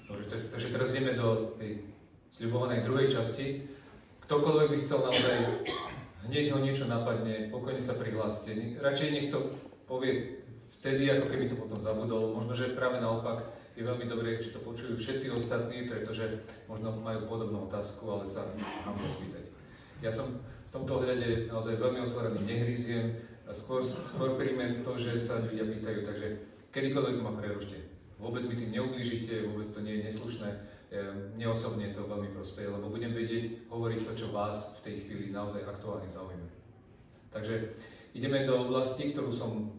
Dobre, takže teraz ideme do tej sľubovanej druhej časti. Ktokoľvek by chcel naozaj, hneď ho niečo napadne, pokojne sa prihláste. Radšej nech to povie vtedy, ako keby to potom zabudol. Možno, že práve naopak je veľmi dobré, že to počujú všetci ostatní, pretože možno majú podobnú otázku, ale sa mám spýtať. Ja som v tomto ohľade naozaj veľmi otvorený, nehryziem, skôr príjmem to, že sa ľudia pýtajú, takže kedykoľvek ma prerušte. Vôbec mi tým neublížite, vôbec to nie je neslušné. Mne osobne to veľmi prospeje, lebo budem vedieť hovoriť to, čo vás v tej chvíli naozaj aktuálne zaujíma. Takže ideme do oblasti, ktorú som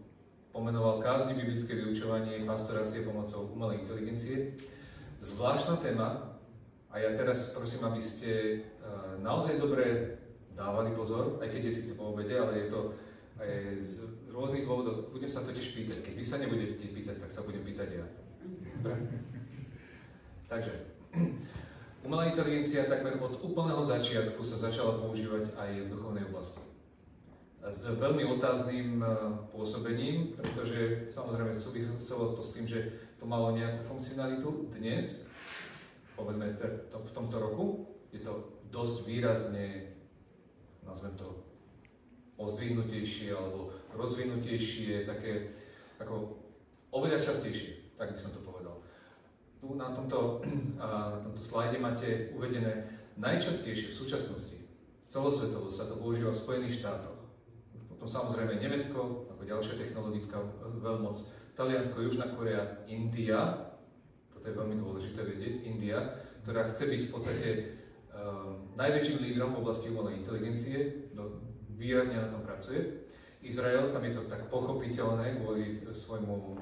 pomenoval kázne, biblické vyučovanie, pastorácie pomocou umelej inteligencie. Zvláštna téma, a ja teraz prosím, aby ste naozaj dobre dávali pozor, aj keď je síce po obede, ale je to aj z rôznych dôvodov. Budem sa totiž pýtať. Keď vy sa nebudete pýtať, tak sa budem pýtať ja. Dobre? Takže, umelá inteligencia takmer od úplného začiatku sa začala používať aj v duchovnej oblasti. S veľmi otázným pôsobením, pretože samozrejme súviselo to s tým, že to malo nejakú funkcionalitu. Dnes, povedzme v tomto roku, je to dosť výrazne, nazvem to, pozdvihnutejšie alebo rozvinutejšie, také ako oveľa častejšie, tak by som to povedal. Tu na tomto slajde máte uvedené najčastejšie v súčasnosti. Celosvetovo sa to používa v Spojených štátoch. Potom samozrejme Nemecko, ako ďalšia technologická veľmoc, Taliansko, Južná Korea, India, toto je veľmi dôležité vedieť, India, ktorá chce byť v podstate najväčším lídrom v oblasti umelej inteligencie, výrazne na tom pracuje. Izrael, tam je to tak pochopiteľné kvôli svojmu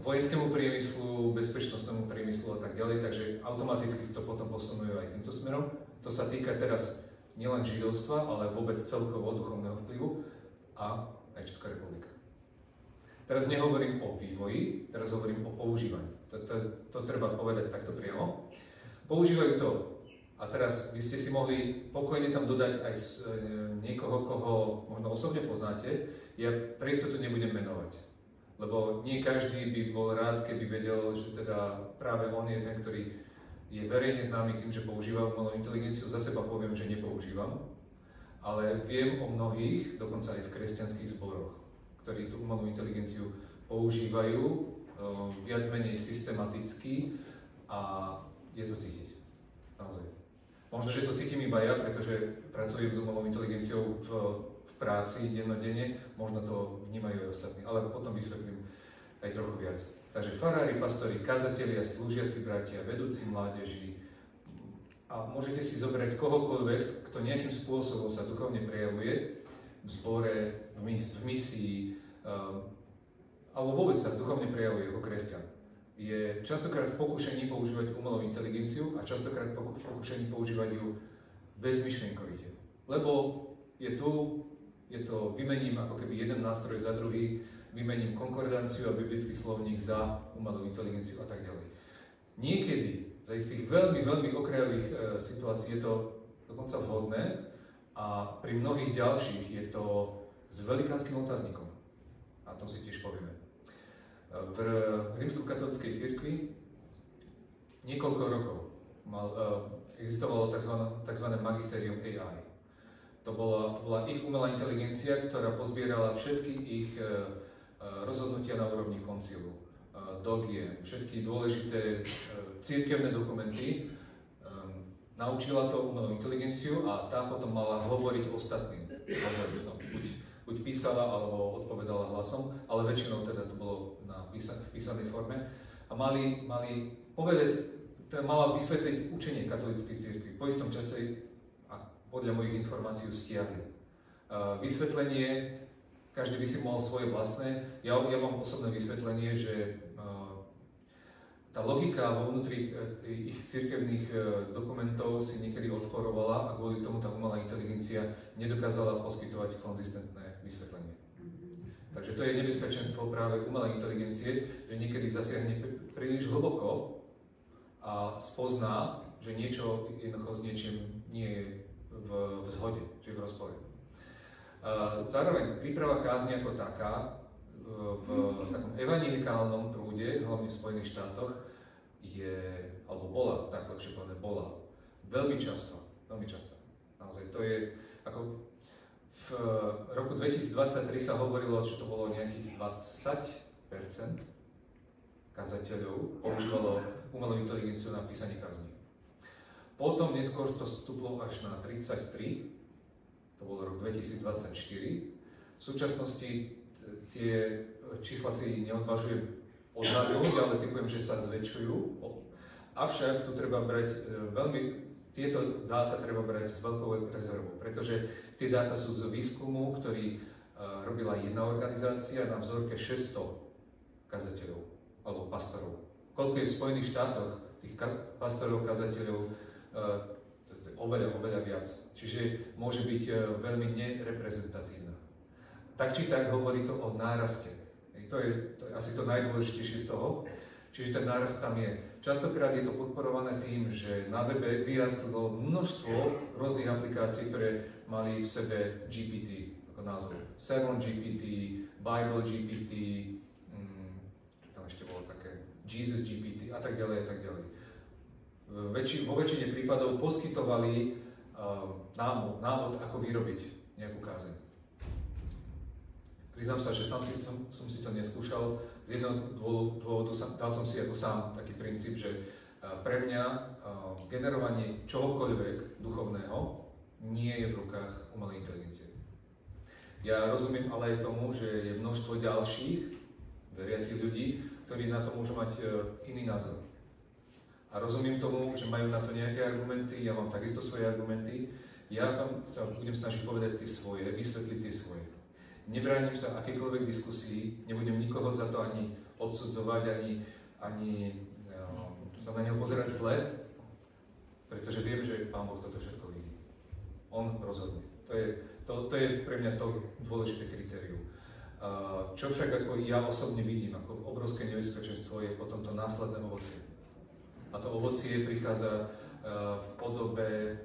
vojenskému priemyslu, bezpečnostnému priemyslu a tak ďalej, takže automaticky to potom posunujú aj týmto smerom. To sa týka teraz nielen židovstva, ale vôbec celkovo duchovného vplyvu a aj Česká republika. Teraz nehovorím o vývoji, teraz hovorím o používaní. To treba povedať takto priamo. Používajú to, a teraz by ste si mohli pokojne tam dodať aj niekoho, koho možno osobne poznáte. Ja pre istotu nebudem menovať, lebo nie každý by bol rád, keby vedel, že teda práve on je ten, ktorý je verejne známy tým, že používa umelú inteligenciu. Za seba poviem, že nepoužívam, ale viem o mnohých, dokonca aj v kresťanských zboroch, ktorí tú umelú inteligenciu používajú viac menej systematicky a je to cítiť. Naozaj. Možno, že to cítim iba ja, pretože pracujem s umelou inteligenciou v práci dennodenne, možno to vnímajú aj ostatní, ale potom vysvetlím aj trochu viac. Takže farári, pastori, kazatelia, slúžiaci bratia, vedúci mládeži a môžete si zobrať kohokoľvek, kto nejakým spôsobom sa duchovne prejavuje v zbore, v misii, alebo vôbec sa duchovne prejavuje ako kresťan. Je častokrát v pokušení používať umelú inteligenciu a častokrát v pokušení používať ju bezmyšlienkovite. Lebo je to vymením ako keby jeden nástroj za druhý, vymením konkordanciu a biblický slovník za umelú inteligenciu a tak ďalej. Niekedy, za istých veľmi, veľmi okrajových situácií je to dokonca vhodné a pri mnohých ďalších je to s velikánskym otáznikom. A o tom si tiež povieme. V rímskokatolíckej cirkvi niekoľko rokov existovalo tzv. Magisterium AI. To bola ich umelá inteligencia, ktorá pozbierala všetky ich rozhodnutia na úrovni koncilu, dogiem, všetky dôležité cirkevné dokumenty. Naučila to umelú inteligenciu a tá potom mala hovoriť ostatným. Buď písala, alebo odpovedala hlasom, ale väčšinou teda to bolo v písanej forme. A mala vysvetliť učenie katolíckej cirkvi. Po istom čase, a podľa mojich informácií, stiahli. Vysvetlenie, každý by si mohol svoje vlastné. Ja mám osobné vysvetlenie, že tá logika vo vnútri ich cirkevných dokumentov si niekedy odporovala a kvôli tomu tá umelá inteligencia nedokázala poskytovať konzistentné vysvetlenie. Takže to je nebezpečenstvo práve umelej inteligencie, že niekedy zasiahne príliš hlboko a spozná, že niečo jednoducho s niečím nie je v zhode, že je v rozpore. Zároveň príprava kázni ako taká v takom evangelikálnom prúde, hlavne v Spojených štátoch, alebo bola, tak lepšie povedané, bola, veľmi často, naozaj to je, ako v roku 2023 sa hovorilo, že to bolo nejakých 20% kazateľov používalo umelú inteligenciu na písanie kázní. Potom neskôr to stúplo až na 33, to bol rok 2024. V súčasnosti tie čísla si neodvážujem odhadnúť, ale typujem, že sa zväčšujú. Avšak tu treba brať tieto dáta treba brať s veľkou rezervou, pretože tie dáta sú z výskumu, ktorý robila jedna organizácia na vzorke 600 kazateľov alebo pastorov. Koľko je v Spojených štátoch tých pastorov, kazateľov, oveľa viac. Čiže môže byť veľmi nereprezentatívna. Tak či tak hovorí to o náraste. To je asi to najdôležitejšie z toho. Čiže ten nárast tam je. Častokrát je to podporované tým, že na webe vyrastlo množstvo rôznych aplikácií, ktoré mali v sebe GPT ako názov. Sermon GPT, Bible GPT, čo tam ešte bolo také, Jesus GPT a tak ďalej a tak ďalej. Vo väčšine prípadov poskytovali návod, ako vyrobiť nejakú kázeň. Priznám sa, že som si to neskúšal. Z jedného dôvodu dal som si ako sám taký princíp, že pre mňa generovanie čohokoľvek duchovného nie je v rukách umelej inteligencie. Ja rozumiem ale aj tomu, že je množstvo ďalších veriacich ľudí, ktorí na to môžu mať iný názor. A rozumiem tomu, že majú na to nejaké argumenty, ja mám takisto svoje argumenty. Ja vám sa budem snažiť povedať tie svoje, vysvetliť tie svoje. Nebránim sa akýkoľvek diskusii, nebudem nikoho za to ani odsudzovať, ani sa na neho pozerať zle, pretože viem, že Pán Boh toto všetko vidí. On rozhodne. To je pre mňa to dôležité kritérium. Čo však ako ja osobne vidím ako obrovské nebezpečenstvo je potom to následné ovocie. A to ovocie prichádza v podobe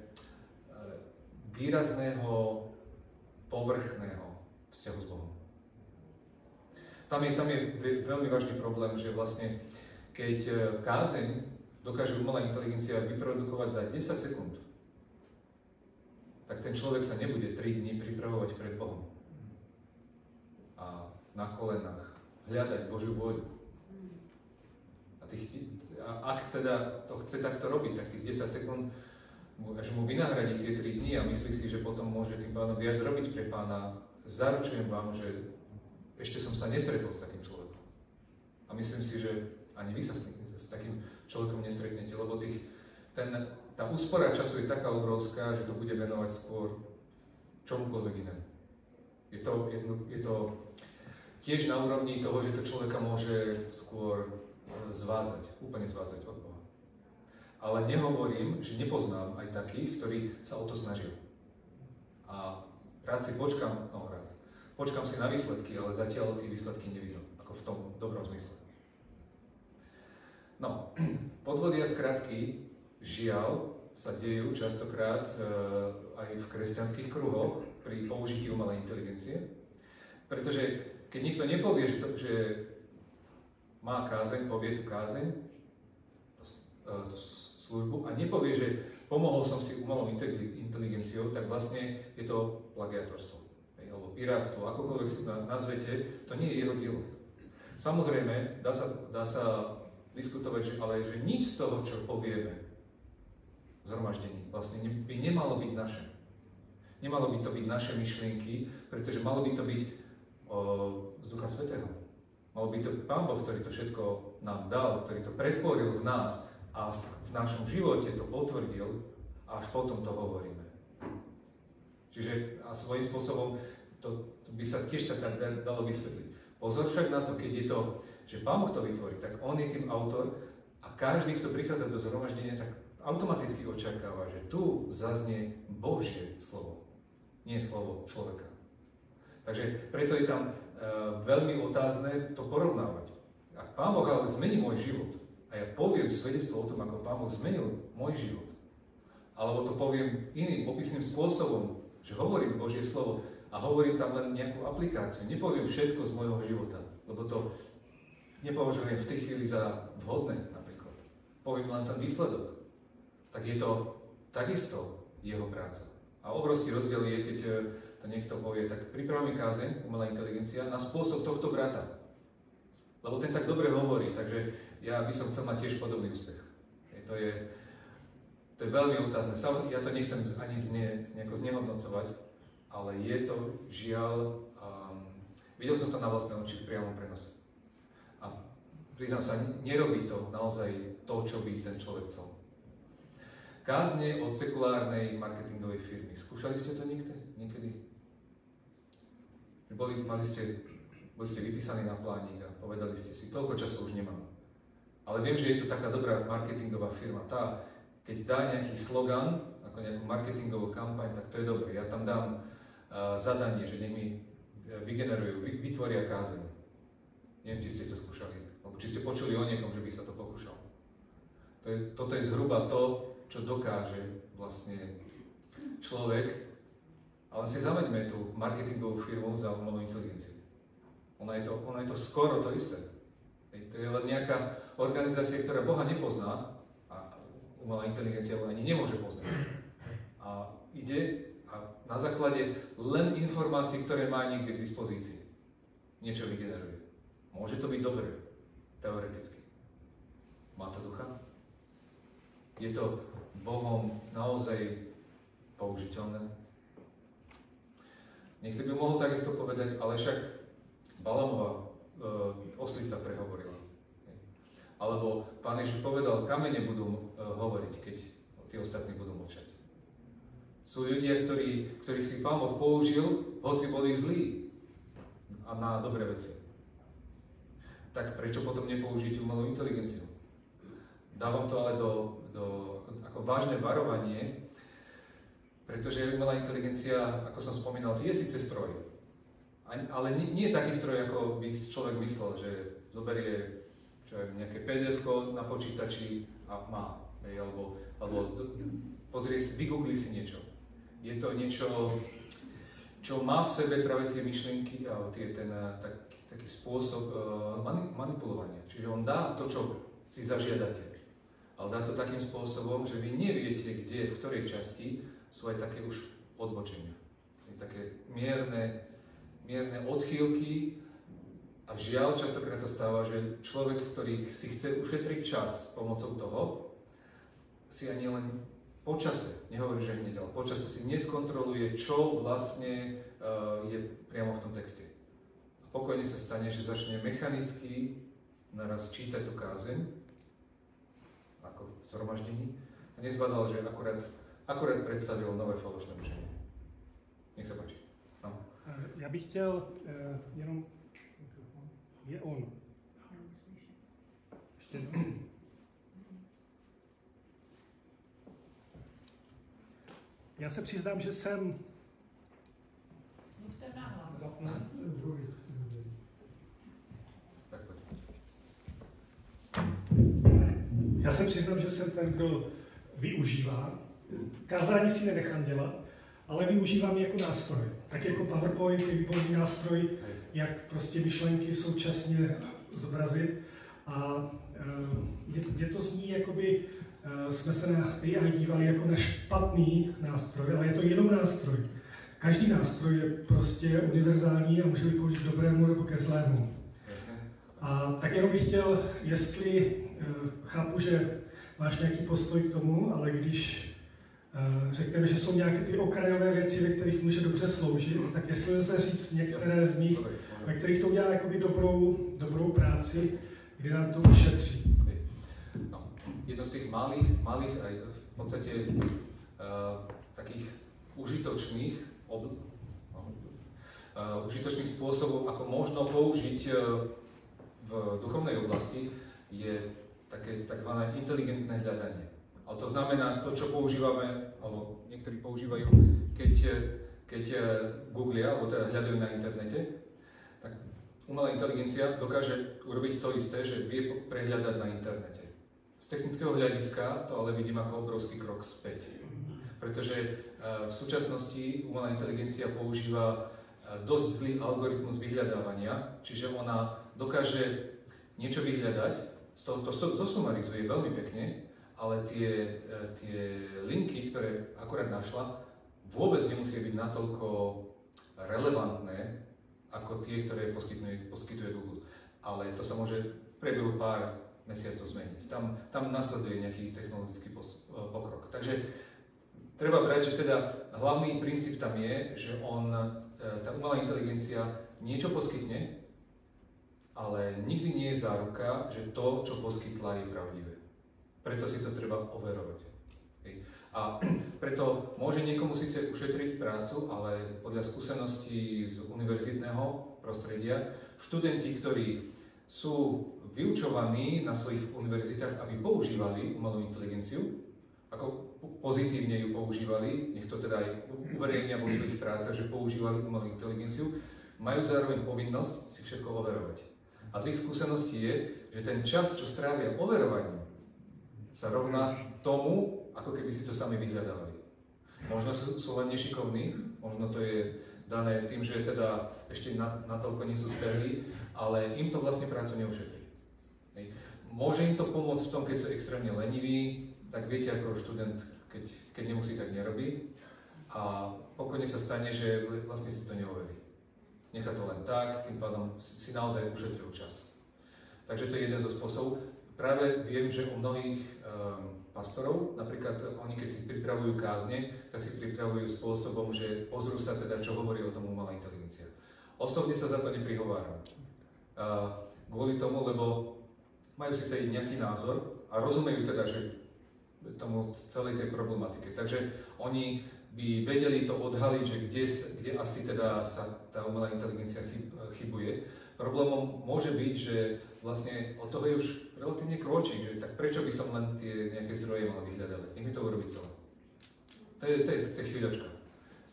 výrazného, povrchného vzťahu s Bohom. Tam je veľmi vážny problém, že vlastne keď kázeň dokáže umelá inteligencia vyprodukovať za 10 sekúnd, tak ten človek sa nebude 3 dní pripravovať pred Bohom a na kolenách hľadať Božiu vôľu. A ak teda to chce takto robiť, tak tých 10 sekúnd až mu vynahradí tie 3 dní a myslí si, že potom môže tým pádom viac robiť pre Pána. Zaručujem vám, že ešte som sa nestretol s takým človekom. A myslím si, že ani vy sa s takým človekom nestretnete, lebo tá úspora času je taká obrovská, že to bude venovať skôr čomukoľvek inému. Je to tiež na úrovni toho, že to človeka môže skôr úplne zvádzať od Boha. Ale nehovorím, že nepoznám aj takých, ktorí sa o to snažia. A rád si počkám si na výsledky, ale zatiaľ tie výsledky nevidím, ako v tom dobrom zmysle. No, podvody a skratky, žiaľ, sa dejú častokrát aj v kresťanských kruhoch pri použití umelej inteligencie, pretože keď nikto nepovie, že má kázeň, povie tú kázeň, tú službu a nepovie, že pomohol som si umelou inteligenciou, tak vlastne je to plagiátorstvo, alebo pirátstvo, akokoľvek si nazvete, to nie je jeho dielo. Samozrejme, dá sa diskutovať, ale že nič z toho, čo povieme v zhromaždení, vlastne by nemalo byť naše. Nemalo by to byť naše myšlienky, pretože malo by to byť z Ducha Svätého. Malo by to Pán Boh, ktorý to všetko nám dal, ktorý to pretvoril v nás a v našom živote to potvrdil a až potom to hovoríme. Čiže a svojím spôsobom to by sa tiež tak dalo vysvetliť. Pozor však na to, keď je to, že Pán Boh to vytvorí, tak on je tým autor a každý, kto prichádza do zhromaždenia, tak automaticky očakáva, že tu zaznie Božie slovo, nie slovo človeka. Takže preto je tam veľmi otázne to porovnávať. Ak Pán Boh ale zmení môj život a ja poviem svedectvo o tom, ako Pán Boh zmenil môj život, alebo to poviem iným opisným spôsobom, že hovorím Božie slovo a hovorím tam len nejakú aplikáciu, nepoviem všetko z môjho života, lebo to nepovažujem v tej chvíli za vhodné napríklad. poviem len ten výsledok, tak je to takisto jeho práca. A obrovský rozdiel je, keď to niekto povie, tak priprav mi kázeň, umelá inteligencia, na spôsob tohto brata. Lebo ten tak dobre hovorí, takže ja by som chcel mať tiež podobný úspech. To je veľmi otázne. Ja to nechcem ani nejako znehodnocovať, ale je to žiaľ, videl som to na vlastné oči v priamom prenose. A priznám sa, nerobí to naozaj to, čo by ten človek chcel. Kázne od sekulárnej marketingovej firmy. Skúšali ste to niekedy? Boli ste vypísaní na plánik a povedali ste si, toľko času už nemám. Ale viem, že je to taká dobrá marketingová firma. Tá, keď dá nejaký slogan, ako nejakú marketingovú kampaň, tak to je dobré. Ja tam dám zadanie, že nech mi vygenerujú, vytvoria kázeň. Neviem, či ste to skúšali, alebo či ste počuli o niekom, že by sa to pokúšal. Toto je zhruba to, čo dokáže vlastne človek, ale si zameďme tú marketingovú firmu za umelú inteligenciu. Ona je to skoro to isté. To je len nejaká organizácia, ktorá Boha nepozná a umelá inteligencia ho ani nemôže poznať. A ide a na základe len informácií, ktoré má niekde k dispozícii, niečo vygeneruje. Môže to byť dobré, teoreticky. Má to ducha? Je to Bohom naozaj použiteľné? Niekto by mohol takisto povedať, ale však Balamová oslica prehovorila. Alebo Pán Ježiš povedal, kamene budú hovoriť, keď tí ostatní budú mlčať. Sú ľudia, ktorých si Pán Boh použil, hoci boli zlí a na dobré veci. Tak prečo potom nepoužiť umelú inteligenciu? Dávam to ale ako vážne varovanie, pretože umelá inteligencia, ako som spomínal, je síce stroj, ale nie je taký stroj, ako by človek myslel, že zoberie nejaké PDF-ko na počítači a má, alebo pozrie si, vygoogli si niečo. Je to niečo, čo má v sebe práve tie myšlienky a taký spôsob manipulovania. Čiže on dá to, čo si zažiadate, ale dá to takým spôsobom, že vy neviete, kde, v ktorej časti sú aj také už odbočenia. Také mierne odchýlky a žiaľ, častokrát sa stáva, že človek, ktorý si chce ušetriť čas pomocou toho, si ani len počase, nehovorím, že hneď, ale počase si neskontroluje, čo vlastne je priamo v tom texte. A pokojne sa stane, že začne mechanicky naraz čítať tú kázeň, ako v zhromaždení, a nezbadal, že akurát predstavil nové falošné učenie. Nech sa páči. No. Já bych chtěl jenom... Je on. Ještě jednou. Já se přiznám, že jsem... Mluvte nahlas. Já se přiznám, že jsem ten, kdo využívá. Kázání si nenechám dělat, ale využívám je jako nástroj. Tak jako PowerPoint je výborný nástroj, jak prostě myšlenky současně zobrazit. A je to zní, jakoby jsme se na AI dívali jako na špatný nástroj, ale je to jenom nástroj. Každý nástroj je prostě univerzální a může být použít k dobrému nebo ke zlému. A tak jenom bych chtěl, jestli chápu, že máš nějaký postoj k tomu, ale když řekneme, že jsou nějaké ty okrajové věci, ve kterých může dobře sloužit, tak jestli lze říct některé z nich, ve kterých to udělá jakoby dobrou práci, kdy nám to ušetří. No, jedno z tých malých aj v podstate takých užitočných spôsobov, ako možno použiť v duchovnej oblasti, je také tzv. Inteligentné hľadanie. Ale to znamená to, čo používame, alebo niektorí používajú, keď googlia, alebo teda hľadajú na internete, tak umelá inteligencia dokáže urobiť to isté, že vie prehľadať na internete. Z technického hľadiska to ale vidím ako obrovský krok späť. Pretože v súčasnosti umelá inteligencia používa dosť zlý algoritmus vyhľadávania, čiže ona dokáže niečo vyhľadať, to zosumarizuje veľmi pekne, ale tie linky, ktoré akurát našla, vôbec nemusia byť natoľko relevantné, ako tie, ktoré poskytuje Google. Ale to sa môže v priebehu pár mesiacov zmeniť. Tam nasleduje nejaký technologický pokrok. Takže treba brať, že teda hlavný princíp tam je, že tá umelá inteligencia niečo poskytne, ale nikdy nie je záruka, že to, čo poskytla, je pravdivé. Preto si to treba overovať. A preto môže niekomu síce ušetriť prácu, ale podľa skúseností z univerzitného prostredia, študenti, ktorí sú vyučovaní na svojich univerzitách, aby používali umelú inteligenciu, ako pozitívne ju používali, nech to teda aj uverejnia vo svojich prácach, že používali umelú inteligenciu, majú zároveň povinnosť si všetko overovať. A z ich skúseností je, že ten čas, čo strávia overovaním, sa rovná tomu, ako keby si to sami vyhľadávali. Možno sú len nešikovní, možno to je dané tým, že teda ešte natoľko nie sú zbehli, ale im to vlastne prácu neušetrí. Môže im to pomôcť v tom, keď sú extrémne leniví, tak viete, ako študent, keď nemusí, tak nerobí. A pokojne sa stane, že vlastne si to neoverí. Nechá to len tak, tým pádom si naozaj ušetril čas. Takže to je jeden zo spôsobov. Práve viem, že u mnohých pastorov, napríklad oni, keď si pripravujú kázne, tak si pripravujú spôsobom, že pozrú sa teda, čo hovorí o tom umelá inteligencia. Osobne sa za to neprihováram. Kvôli tomu, lebo majú síce nejaký názor a rozumejú teda, že tomu celej tej problematike. Takže oni by vedeli to odhaliť, že kde asi teda sa tá umelá inteligencia chybuje. Problémom môže byť, že vlastne od toho je už relatívne krôčik, že tak prečo by som len tie nejaké zdroje mal vyhľadávať? Nech mi to urobí celé. To je chvíľočka.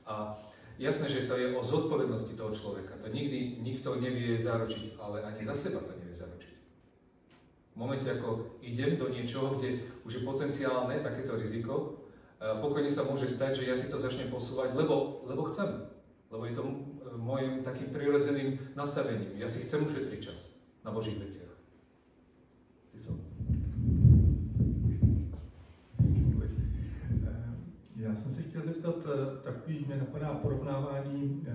A jasné, že to je o zodpovednosti toho človeka. To nikdy nikto nevie zaručiť, ale ani za seba to nevie zaručiť. V momente, ako idem do niečoho, kde už je potenciálne takéto riziko, pokojne sa môže stať, že ja si to začnem posúvať, lebo chcem. Lebo je to môjim takým prirodzeným nastavením. Ja si chcem ušetriť čas na Božích veciach. Já jsem se chtěl zeptat, takový mě napadá porovnávání,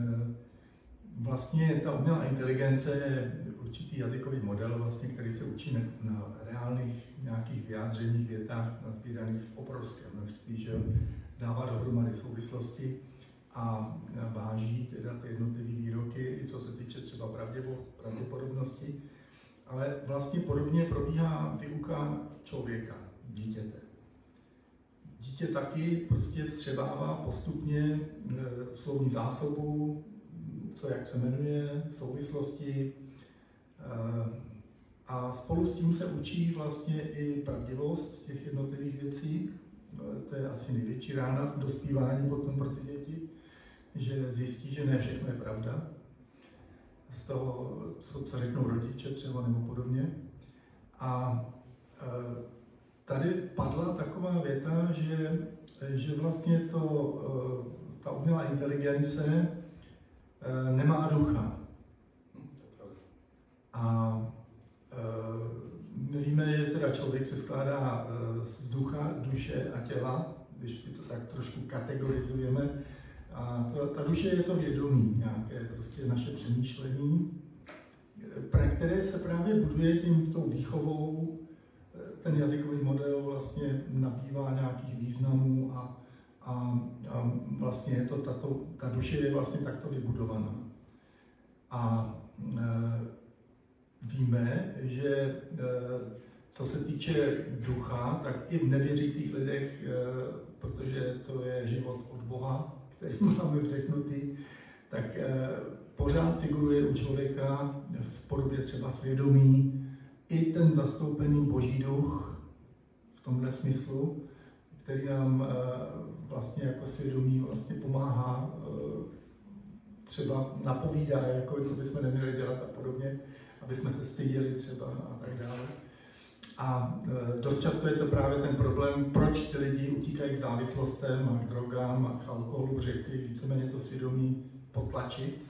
vlastně ta umělá inteligence je určitý jazykový model, vlastně, který se učí na reálných nějakých vyjádřeních, větách, nazbíraných v obrovském množství, že dává dohromady souvislosti a váží teda ty jednotlivé výroky, i co se týče třeba pravděpodobnosti, ale vlastně podobně probíhá výuka člověka, dítěte. Dítě taky prostě vstřebává postupně slovní zásobu, co jak se jmenuje, souvislosti a spolu s tím se učí vlastně i pravdivost těch jednotlivých věcí. To je asi největší rána v dospívání potom pro ty děti, že zjistí, že ne všechno je pravda. Z toho, co řeknou rodiče třeba nebo podobně. A tady padla taková věta, že vlastně ta umělá inteligence nemá ducha. A my víme, že teda člověk se skládá z ducha, duše a těla, když si to tak trošku kategorizujeme. A ta duše je to vědomí, nějaké prostě naše přemýšlení, pro které se právě buduje tou výchovou. Ten jazykový model vlastně nabývá nějakých významů a vlastně je to ta duše je vlastně takto vybudovaná. A víme, že co se týče ducha, tak i v nevěřících lidech, protože to je život od Boha, který máme vdechnutý, tak pořád figuruje u člověka v podobě třeba svědomí i ten zastoupený boží duch v tomhle smyslu, který nám vlastně jako svědomí vlastně pomáhá, třeba napovídá, jako co bychom neměli dělat a podobně, aby jsme se styděli třeba a tak dále. A dost často je to právě ten problém, proč ty lidi utíkají k závislostem a k drogám a k alkoholu, protože chtějí víceméně to svědomí potlačit.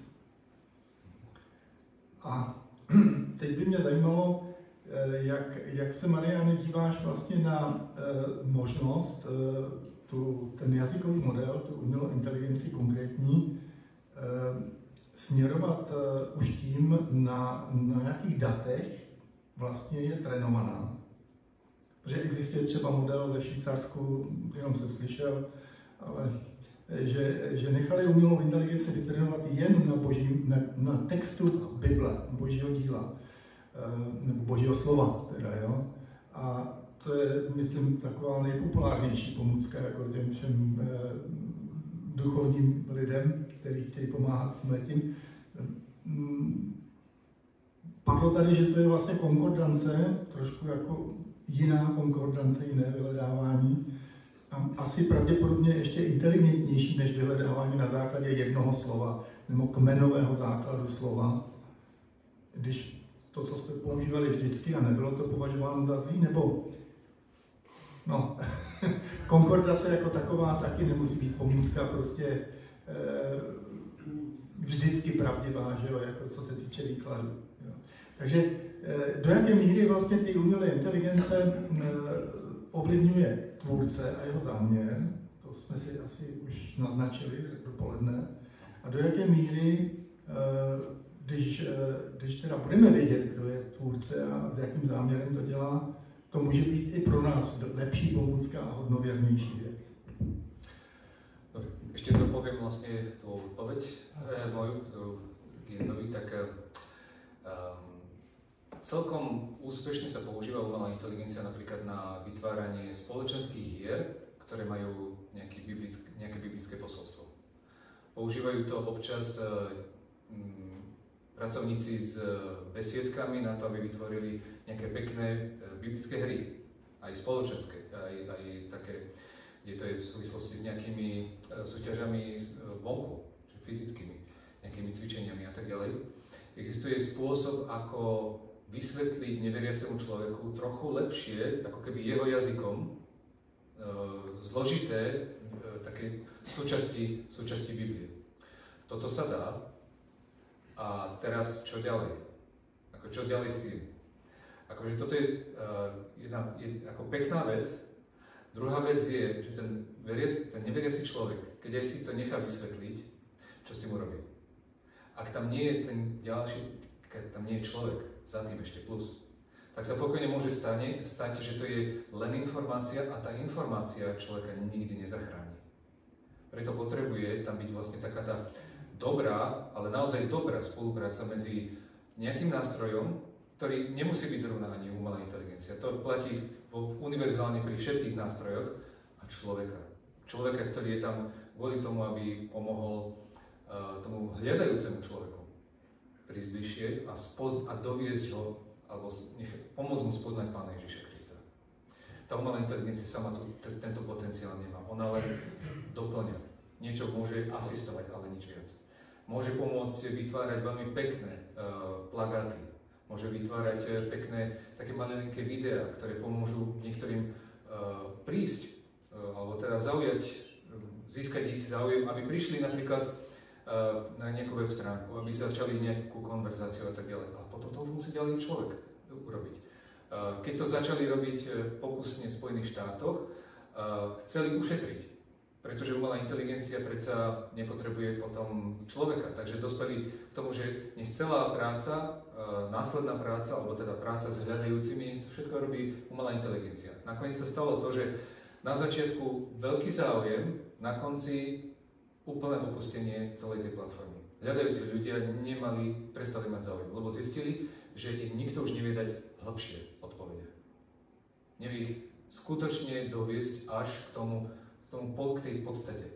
A teď by mě zajímalo, jak se, Mariane, díváš vlastně na možnost ten jazykový model, tu umělou inteligenci konkrétní, směrovat už tím, na jakých datech vlastně je trénovaná. Protože existuje třeba model ve Švýcarsku, jenom jsem slyšel, ale že nechali umělou inteligenci vytrénovat jen na textu Bible, božího díla, nebo božího slova, teda, jo. A to je, myslím, taková nejpopulárnější pomůcka jako těm všem duchovním lidem, kteří chtějí pomáhat tím. Padlo tady, že to je vlastně konkordance, trošku jako jiná konkordance, jiné vyhledávání. A asi pravděpodobně ještě inteligentnější než vyhledávání na základě jednoho slova nebo kmenového základu slova. Když to, co jste používali vždycky a nebylo to považováno za zlý, nebo no, konkordace jako taková taky nemusí být pomůcka prostě vždycky pravdivá, že jo, jako co se týče výkladu. Jo. Takže do jaké míry vlastně ty umělé inteligence ovlivňuje tvůrce a jeho záměr, to jsme si asi už naznačili dopoledne, a do jaké míry, když teda budeme vědět, kdo je tvůrce a s jakým záměrem to dělá, to může být i pro nás lepší pomůcka a hodnověrnější věc. Ešte dopoviem vlastne tú odpoveď moju, ktorú Gientovi, tak celkom úspešne sa používa umelá inteligencia napríklad na vytváranie spoločenských hier, ktoré majú nejaké biblické posolstvo. Používajú to občas pracovníci s besiedkami na to, aby vytvorili nejaké pekné biblické hry, aj spoločenské, aj také, kde to je v súvislosti s nejakými súťažami vonku, fyzickými, nejakými cvičeniami a tak ďalej. Existuje spôsob, ako vysvetliť neveriacemu človeku trochu lepšie, ako keby jeho jazykom, zložité také súčasti Biblie. Toto sa dá. A teraz čo ďalej? Čo ďalej s tým? Akože toto je ako pekná vec. Druhá vec je, že ten neveriaci človek, keď aj si to nechá vysvetliť, čo s tým urobí. Ak tam nie je ten ďalší, keď tam nie je človek, za tým ešte plus, tak sa pokojne môže stať, že to je len informácia a tá informácia človeka nikdy nezachráni. Preto potrebuje tam byť vlastne taká tá dobrá, ale naozaj dobrá spolupráca medzi nejakým nástrojom, ktorý nemusí byť zrovna ani umelá inteligencia. To platí univerzálne pri všetkých nástrojoch a človeka. Človeka, ktorý je tam kvôli tomu, aby pomohol tomu hľadajúcemu človeku prísť bližšie a doviesť ho, alebo pomôcť mu spoznať Pána Ježiša Krista. Tá umelá inteligencia sama tento potenciál nemá. Ona len doplňa. Niečo môže asistovať, ale nič viac. Môže pomôcť vytvárať veľmi pekné plagáty. Môže vytvárať pekné také malinké videá, ktoré pomôžu niektorým prísť, alebo teda získať ich záujem, aby prišli napríklad na nejakú web stránku, aby začali nejakú konverzáciu a tak ďalej. A potom to už musí ďalej človek urobiť. Keď to začali robiť pokusne v Spojených štátoch, chceli ušetriť, pretože umelá inteligencia predsa nepotrebuje potom človeka. Takže dospeli k tomu, že nech celá práca, následná práca, alebo teda práca s hľadajúcimi, to všetko robí umelá inteligencia. Nakoniec sa stalo to, že na začiatku veľký záujem, na konci úplné opustenie celej tej platformy. Hľadajúci ľudia prestali mať záujem, lebo zistili, že im nikto už nevie dať hĺbšie odpovede. Nevie ich skutočne doviesť až k tej podstate.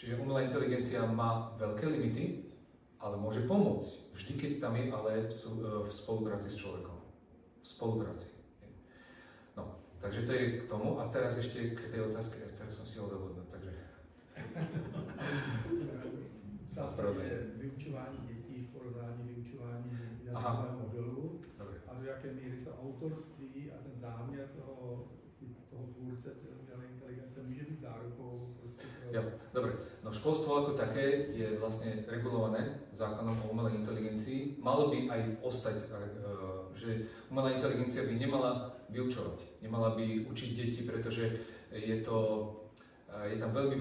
Čiže umelá inteligencia má veľké limity, ale môže pomôcť. Vždy, keď tam je, ale v spolupráci s človekom. V spolupráci. No, takže to je k tomu. A teraz ešte k tej otázke. Teraz som stihol zabudnúť, takže... Vyučování dětí v porovnání vyučování jazykového modelu. Dobre. A do jaké míry to autorství a ten záměr toho tvůrce umělé inteligence může být zárukou. Ja, dobre. No školstvo ako také je vlastne regulované zákonom o umelej inteligencii. Malo by aj ostať že umelá inteligencia by nemala vyučovať, nemala by učiť deti, pretože je tam veľmi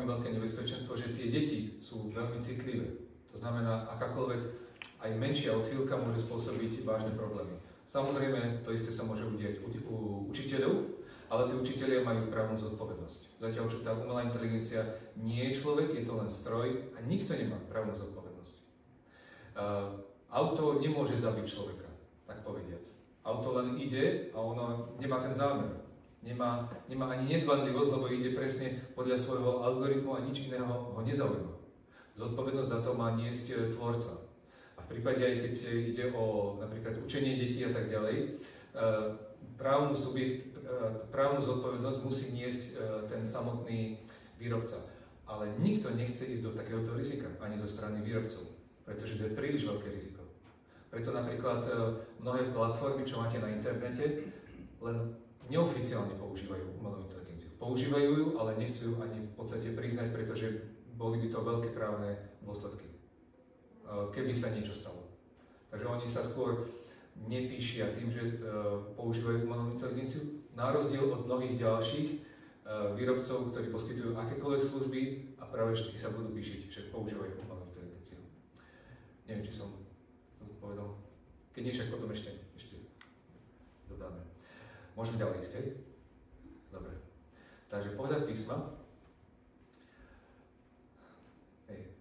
veľké nebezpečenstvo, že tie deti sú veľmi citlivé. To znamená, akákoľvek aj menšia odchýlka môže spôsobiť vážne problémy. Samozrejme, to isté sa môže udieť u učiteľov, ale tí učitelia majú právnu zodpovednosť. Zatiaľ, čo tá umelá inteligencia nie je človek, je to len stroj a nikto nemá právnu zodpovednosť. Auto nemôže zabiť človeka, tak povediac. Auto len ide a ono nemá ten zámer. Nemá ani nedbanlivosť, lebo ide presne podľa svojho algoritmu a nič iného ho nezaujíma. Zodpovednosť za to má niesť tvorca. A v prípade, aj keď ide o napríklad učenie detí a tak ďalej, právnu zodpovednosť musí niesť ten samotný výrobca. Ale nikto nechce ísť do takéhoto rizika, ani zo strany výrobcov, pretože to je príliš veľké riziko. Preto napríklad mnohé platformy, čo máte na internete, len neoficiálne používajú umelú inteligenciu. Používajú ju, ale nechcú ju ani v podstate priznať, pretože boli by to veľké právne dôsledky, keby sa niečo stalo. Takže oni sa skôr nepíšia tým, že používajú umelú inteligenciu, na rozdiel od mnohých ďalších výrobcov, ktorí poskytujú akékoľvek služby a práve že tí sa budú píšiť, že používajú umelú inteligenciu. Neviem, či som to povedal. Keď nie, však potom ešte dodáme. Môžem ďalej ísť, hej? Dobre. Takže pohľad písma.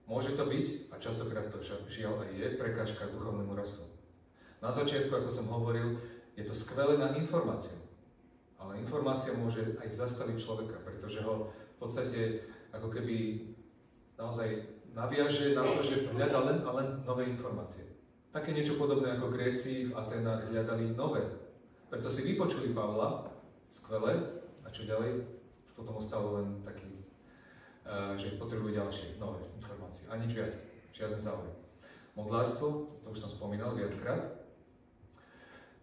Môže to byť, a častokrát to žiaľ aj je, prekážka duchovnému rastu. Na začiatku, ako som hovoril, je to skvelé na informáciu. Ale informácia môže aj zastaviť človeka, pretože ho v podstate ako keby naozaj naviaže na to, že hľadá len a len nové informácie. Také niečo podobné ako Gréci v Atenách hľadali nové. Preto si vypočuli Pavla, skvelé, a čo ďalej? Potom ostalo len taký, že potrebujú ďalšie nové informácie. A nič viac, žiaden záujem. Modlárstvo, to už som spomínal viackrát.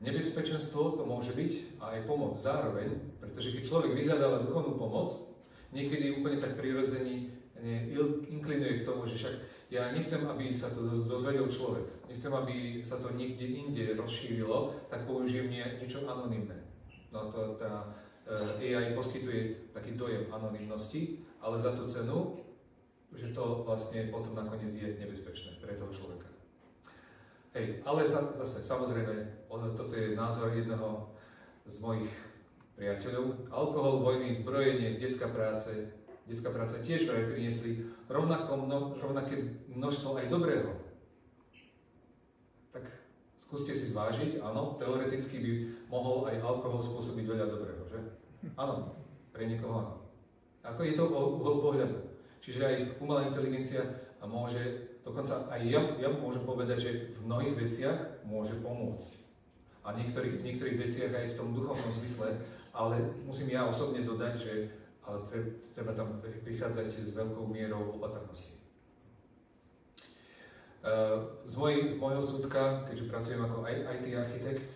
Nebezpečenstvo to môže byť a aj pomoc zároveň, pretože keď človek vyhľadáva duchovnú pomoc, niekedy úplne tak prirodzene inklinuje k tomu, že však ja nechcem, aby sa to dozvedel človek, nechcem, aby sa to niekde inde rozšírilo, tak použijem niečo anonymné. No to tá AI poskytuje taký dojem anonymnosti, ale za tú cenu, že to vlastne potom nakoniec je nebezpečné pre toho človeka. Hej, ale zase, samozrejme, toto je názor jedného z mojich priateľov. Alkohol, vojny, zbrojenie, detská práca tiež vraj priniesli rovnaké množstvo aj dobrého. Tak skúste si zvážiť, áno, teoreticky by mohol aj alkohol spôsobiť veľa dobrého, že? Áno, pre niekoho áno. Ako je to uhol pohľadu. Čiže aj umelá inteligencia môže, dokonca aj ja môžem povedať, že v mnohých veciach môže pomôcť. A v niektorých veciach aj v tom duchovnom zmysle, ale musím ja osobne dodať, že ale treba tam prichádzať s veľkou mierou opatrnosti. Z môjho súdka, keďže pracujem ako IT architekt,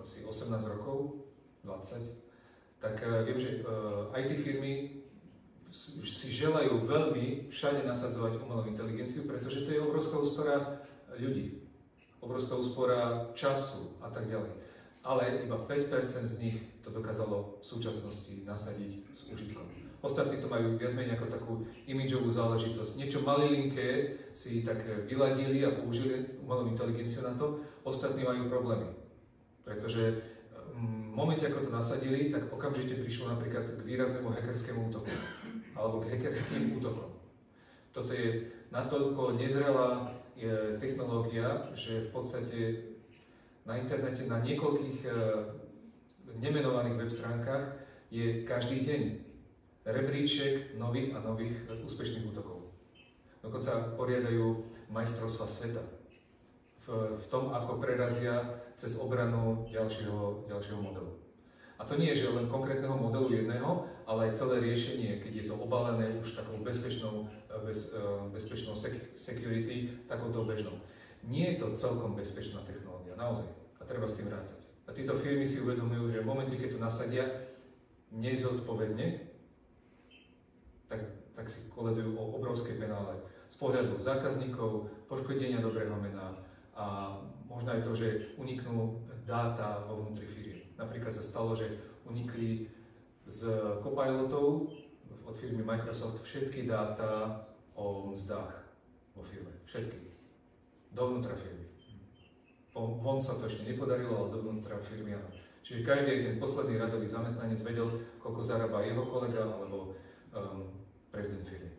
asi 18 rokov, 20, tak viem, že IT firmy si želajú veľmi všade nasadzovať umelú inteligenciu, pretože to je obrovská úspora ľudí, obrovská úspora času a tak ďalej. Ale iba 5% z nich to dokázalo v súčasnosti nasadiť s užitkom. Ostatní to majú viac menej ako takú imidžovú záležitosť. Niečo malilinké si tak vyladili a použili umelú inteligenciu na to, ostatní majú problémy. Pretože v momente, ako to nasadili, tak okamžite prišlo napríklad k výraznému hackerskému útoku. Alebo k hackerským útokom. Toto je natoľko nezrelá technológia, že v podstate na internete na niekoľkých nemenovaných web stránkach je každý deň rebríček nových a nových úspešných útokov. Dokonca poriadajú majstrovstva sveta v tom, ako prerazia cez obranu ďalšieho modelu. A to nie je, že len konkrétneho modelu jedného, ale aj celé riešenie, keď je to obalené už takou bezpečnou security, takouto bežnou. Nie je to celkom bezpečná technológia, naozaj. A treba s tým rátať. A títo firmy si uvedomujú, že v momente, keď to nasadia nezodpovedne, tak si koledujú o obrovské penále z pohľadu zákazníkov, poškodenia dobrého mena a a možno aj to, že uniknú dáta vo vnútri firiem. Napríklad sa stalo, že unikli z Copilotov od firmy Microsoft všetky dáta o mzdách vo firme. Všetky. Dovnútra firmy. Von sa to ešte nepodarilo, ale dovnútra firmy áno. Čiže každý ten posledný radový zamestnanec vedel, koľko zarába jeho kolega alebo prezident firmy.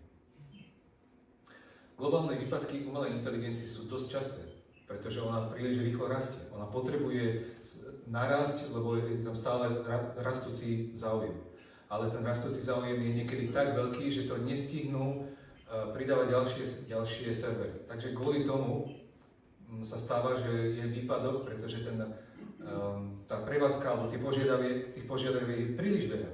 Globálne výpadky umelej inteligencie sú dosť časté, pretože ona príliš rýchlo rastie. Ona potrebuje narásť, lebo je tam stále rastúci záujem. Ale ten rastúci záujem je niekedy tak veľký, že to nestihnú pridávať ďalšie servery. Takže kvôli tomu sa stáva, že je výpadok, pretože tá prevádzka alebo tých požiadaviek je príliš veľa.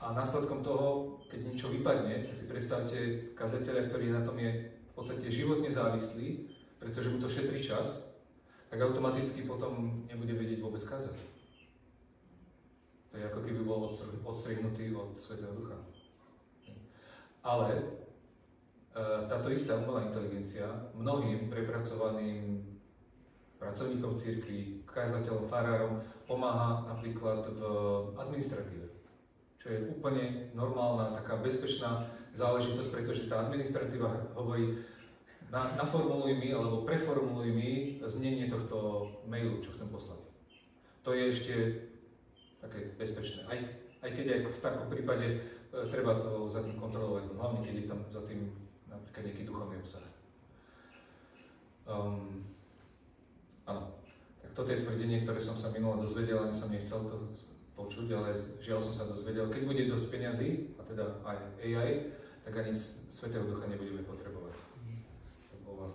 A následkom toho, keď niečo vypadne, tak si predstavte kazateľa, ktorý na tom je v podstate životne závislý, pretože mu to šetrí čas, tak automaticky potom nebude vedieť vôbec kazať. To je ako keby bol odstrihnutý od Svätého Ducha. Ale táto istá umelá inteligencia mnohým prepracovaným pracovníkom cirkvi, kazateľom, farárom pomáha napríklad v administratíve, čo je úplne normálna, taká bezpečná záležitosť, pretože tá administratíva hovorí, naformuluj mi alebo preformuluj mi znenie tohto mailu, čo chcem poslať. To je ešte také bezpečné. Aj keď aj v takom prípade treba to za tým kontrolovať, hlavne keď je tam za tým napríklad nejaký duchovný obsah. Áno, tak toto je tvrdenie, ktoré som sa minulo dozvedel, ani som nechcel to počuť, ale žiaľ som sa dozvedel. Keď bude dosť peňazí, a teda aj AI, tak ani Svätého Ducha nebudeme potrebovať. To bola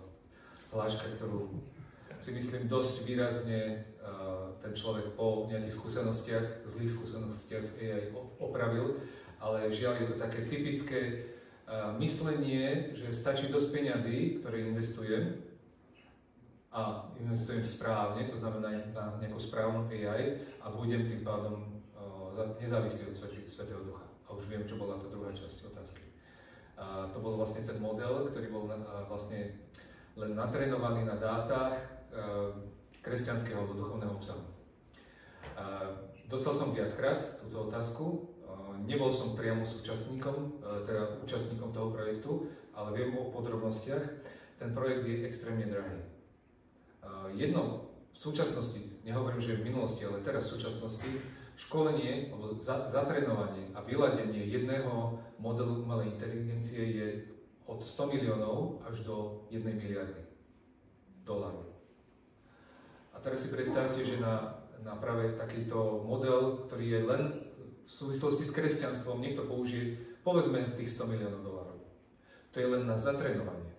hláška, ktorú si myslím dosť výrazne ten človek po nejakých skúsenostiach, zlých skúsenostiach s AI opravil, ale žiaľ je to také typické myslenie, že stačí dosť peňazí, ktoré investujem a investujem správne, to znamená na nejakú správnu AI a budem tým pádom nezávislý od Svätého Ducha. A už viem, čo bola tá druhá časť otázky. To bol vlastne ten model, ktorý bol vlastne len natrénovaný na dátach kresťanského alebo duchovného obsahu. Dostal som viackrát túto otázku, nebol som priamo súčasníkom, teda účastníkom toho projektu, ale viem o podrobnostiach. Ten projekt je extrémne drahý. Jedno v súčasnosti, nehovorím, že v minulosti, ale teraz v súčasnosti, školenie alebo zatrénovanie a vyladenie jedného modelu umelej inteligencie je od 100 miliónov až do 1 miliardy dolárov. A teraz si predstavte, že na práve takýto model, ktorý je len v súvislosti s kresťanstvom, niekto použije povedzme tých 100 miliónov dolárov. To je len na zatrénovanie,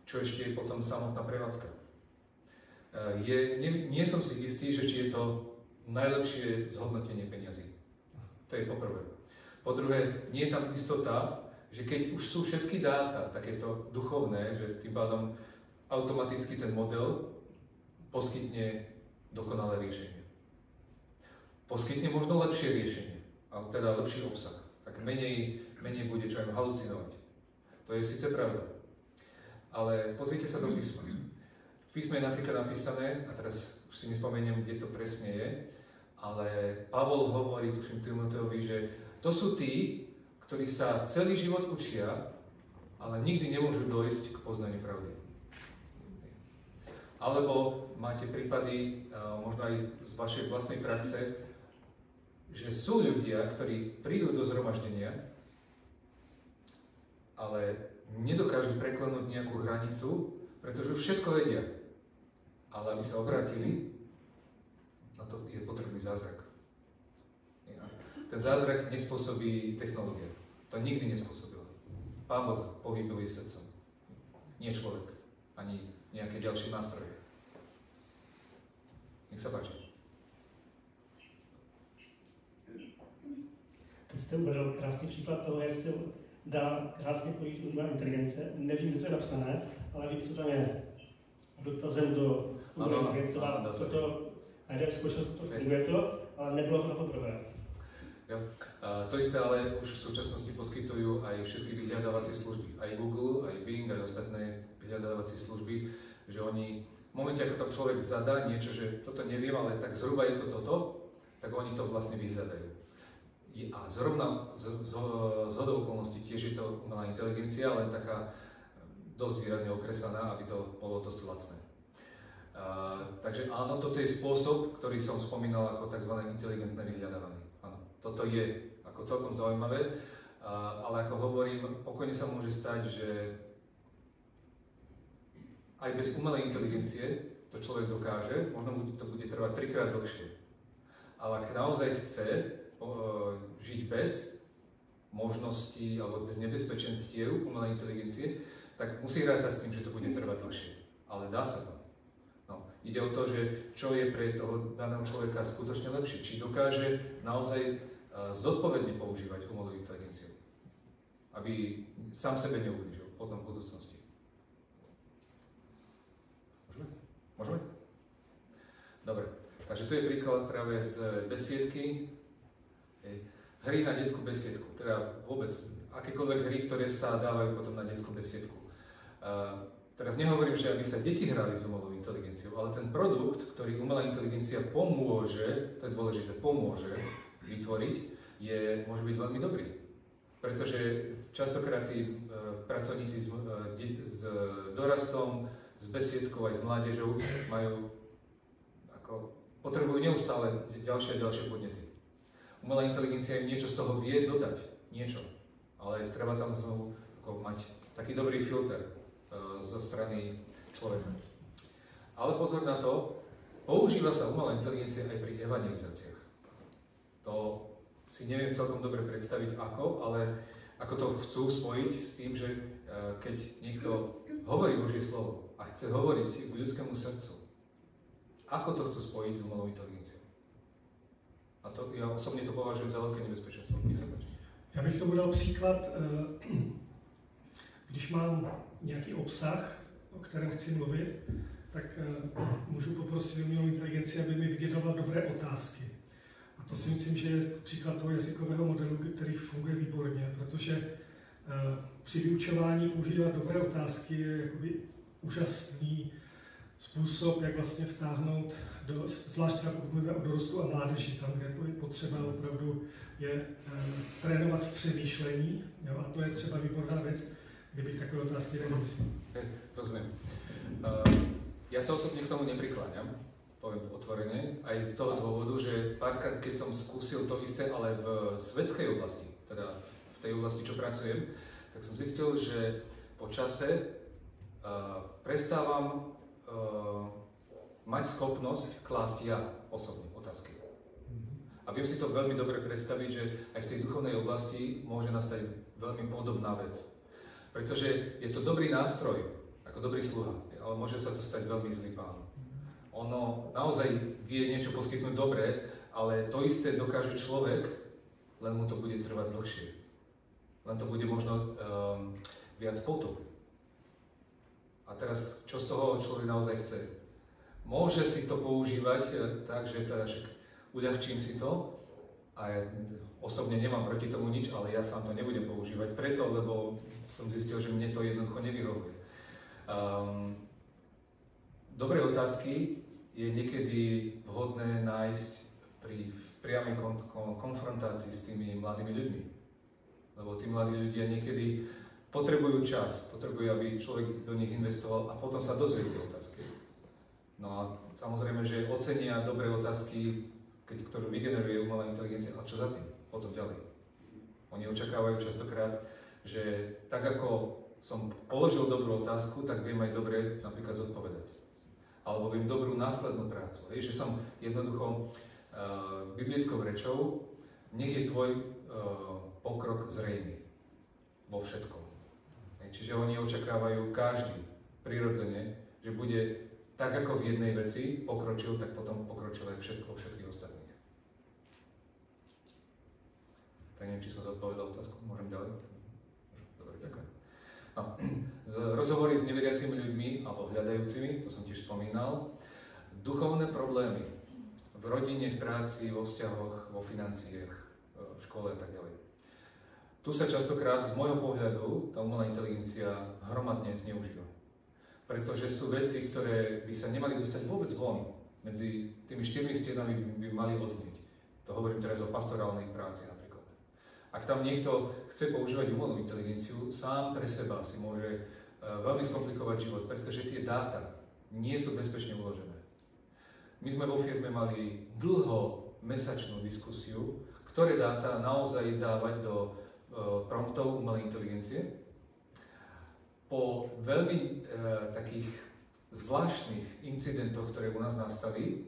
čo ešte je potom samotná prevádzka. Nie som si istý, že či je to najlepšie zhodnotenie peňazí. To je poprvé. Po druhé, nie je tam istota, že keď už sú všetky dáta takéto duchovné, že tým pádom automaticky ten model poskytne dokonalé riešenie. Poskytne možno lepšie riešenie, ale teda lepší obsah. Tak menej bude čo aj halucinovať. To je síce pravda. Ale pozrite sa do písma. V písme je napríklad napísané, a teraz už si nespomeniem, kde to presne je, ale Pavol hovorí, tuším Timoteovi, že to sú tí, ktorí sa celý život učia, ale nikdy nemôžu dojsť k poznaniu pravdy. Alebo máte prípady, možno aj z vašej vlastnej praxe, že sú ľudia, ktorí prídu do zhromaždenia, ale nedokážu preklenúť nejakú hranicu, pretože už všetko vedia. Ale aby sa obrátili, na to je potrebný zázrak. Ten zázrak nespôsobí technológia. To nikdy nespôsobila. Pán Boh pohybuje srdcom. Nie človek. Ani nejaké ďalšie nástroje. Nech sa páči. Teď jste uvedl krásný příklad toho, jak se dá krásně použít umělá inteligence. Nevím, kde to je napsané, ale vím, co tam je. Dotazem do umělé inteligence. A jde společnost, to funguje to, ale nebylo to na poprvé. Jo. To isté ale už v súčasnosti poskytujú aj všetky vyhľadávacie služby. Aj Google, aj Bing, aj ostatné vyhľadávacie služby, že oni v momente, ako tam človek zadá niečo, že toto neviem, ale tak zhruba je to toto, tak oni to vlastne vyhľadajú. A zrovna zhodou okolností tiež je to umelá inteligencia, len taká dosť výrazne okresaná, aby to bolo dosť lacné. Takže áno, toto je spôsob, ktorý som spomínal ako tzv. Inteligentné vyhľadávanie. Áno, toto je ako celkom zaujímavé, ale ako hovorím, pokojne sa môže stať, že aj bez umelej inteligencie to človek dokáže, možno to bude trvať 3-krát dlhšie. Ale ak naozaj chce žiť bez možností alebo bez nebezpečenstiev umelej inteligencie, tak musí rátať s tým, že to bude trvať dlhšie. Ale dá sa to. No, ide o to, že čo je pre toho daného človeka skutočne lepšie. Či dokáže naozaj zodpovedne používať umelú inteligenciu, aby sám sebe neublížil potom v budúcnosti. Môžeme? Dobre, takže tu je príklad práve z besiedky. Hry na detskú besiedku, teda vôbec akékoľvek hry, ktoré sa dávajú potom na detskú besiedku. Teraz nehovorím, že aby sa deti hrali s umelou inteligenciou, ale ten produkt, ktorý umelá inteligencia pomôže, to je dôležité, pomôže vytvoriť, môže byť veľmi dobrý. Pretože častokrát tí pracovníci s dorastom, s besiedkou aj s mládežou potrebujú neustále ďalšie a ďalšie podnety. Umelá inteligencia im niečo z toho vie dodať, niečo, ale treba tam znovu mať taký dobrý filter zo strany človeka. Ale pozor na to, používa sa umelá inteligencia aj pri evangelizáciách. To si neviem celkom dobre predstaviť ako, ale ako to chcú spojiť s tým, že keď niekto hovorí Božie slovo a chce hovoriť k ľudskému srdcu, ako to chcú spojiť s umelou inteligenciou? A to, ja osobně to považuji za velké nebezpečenstvo. Já bych tomu dal příklad, když mám nějaký obsah, o kterém chci mluvit, tak můžu poprosit umělou inteligenci, aby mi vygenerovala dobré otázky. A to si myslím, že je příklad toho jazykového modelu, který funguje výborně, protože při vyučování používat dobré otázky je jakoby úžasný způsob, jak vlastně vtáhnout, zvlášť pokud mluvíme o dorostu a mládeži, tam, kde je potřeba opravdu je trénovat v přemýšlení, jo, a to je třeba výborná věc, kdybych takové otázky nevymyslel. Rozumiem. Ja sa osobne k tomu neprikláňam, poviem otvorene, aj z toho dôvodu, že párkrát, keď som skúsil to isté, ale v svetskej oblasti, teda v tej oblasti, čo pracujem, tak som zistil, že po čase prestávam mať schopnosť klásť ja osobne otázky. A viem si to veľmi dobre predstaviť, že aj v tej duchovnej oblasti môže nastať veľmi podobná vec. Pretože je to dobrý nástroj, ako dobrý sluha, ale môže sa to stať veľmi zlý pán. Ono naozaj vie niečo poskytnúť dobre, ale to isté dokáže človek, len mu to bude trvať dlhšie. Len to bude možno viac potu. A teraz, čo z toho človek naozaj chce? Môže si to používať tak, že teda uľahčím si to a ja osobne nemám proti tomu nič, ale ja sám to nebudem používať preto, lebo som zistil, že mne to jednoducho nevyhovuje. Dobré otázky je niekedy vhodné nájsť pri priamej konfrontácii s tými mladými ľuďmi. Lebo tí mladí ľudia niekedy potrebujú čas, potrebujú, aby človek do nich investoval a potom sa dozvie tie otázky. No a samozrejme, že ocenia dobré otázky, ktorú vygeneruje umelá inteligencia, a čo za tým? Potom ďalej. Oni očakávajú častokrát, že tak ako som položil dobrú otázku, tak viem aj dobre napríklad zodpovedať. Alebo viem dobrú následnú prácu. Že som jednoducho biblickou rečou, nech je tvoj pokrok zrejmý vo všetkom. Čiže oni očakávajú každý prirodzene, že bude tak ako v jednej veci pokročil, tak potom pokročil aj všetkých ostatných. Tak neviem, či som zodpovedal otázku. Môžem ďalej? Dobre, ďakujem. No, rozhovory s neveriacimi ľuďmi, alebo hľadajúcimi, to som tiež spomínal. Duchovné problémy v rodine, v práci, vo vzťahoch, vo financiách, v škole a tak ďalej. Tu sa častokrát z môjho pohľadu tá umelá inteligencia hromadne zneužíva. pretože sú veci, ktoré by sa nemali dostať vôbec von. Medzi tými 4 stenami by mali odznieť. To hovorím teraz o pastorálnej práci napríklad. Ak tam niekto chce používať umelú inteligenciu, sám pre seba si môže veľmi skomplikovať život, pretože tie dáta nie sú bezpečne uložené. My sme vo firme mali dlho mesačnú diskusiu, ktoré dáta naozaj dávať do promptov umelej inteligencie. Po veľmi takých zvláštnych incidentoch, ktoré u nás nastali,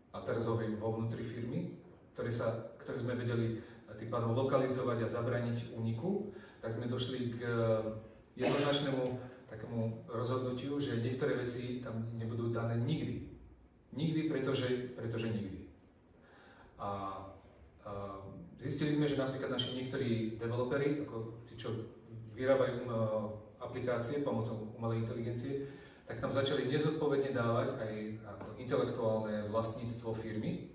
a teraz hovorím vo vnútri firmy, ktoré sme vedeli tým pádom lokalizovať a zabrániť úniku, tak sme došli k jednoznačnému takému rozhodnutiu, že niektoré veci tam nebudú dané nikdy. Nikdy, pretože nikdy. A zistili sme, že napríklad naši niektorí developeri, ako tí, čo vyrábajú aplikácie pomocou umelej inteligencie, tak tam začali nezodpovedne dávať aj ako intelektuálne vlastníctvo firmy.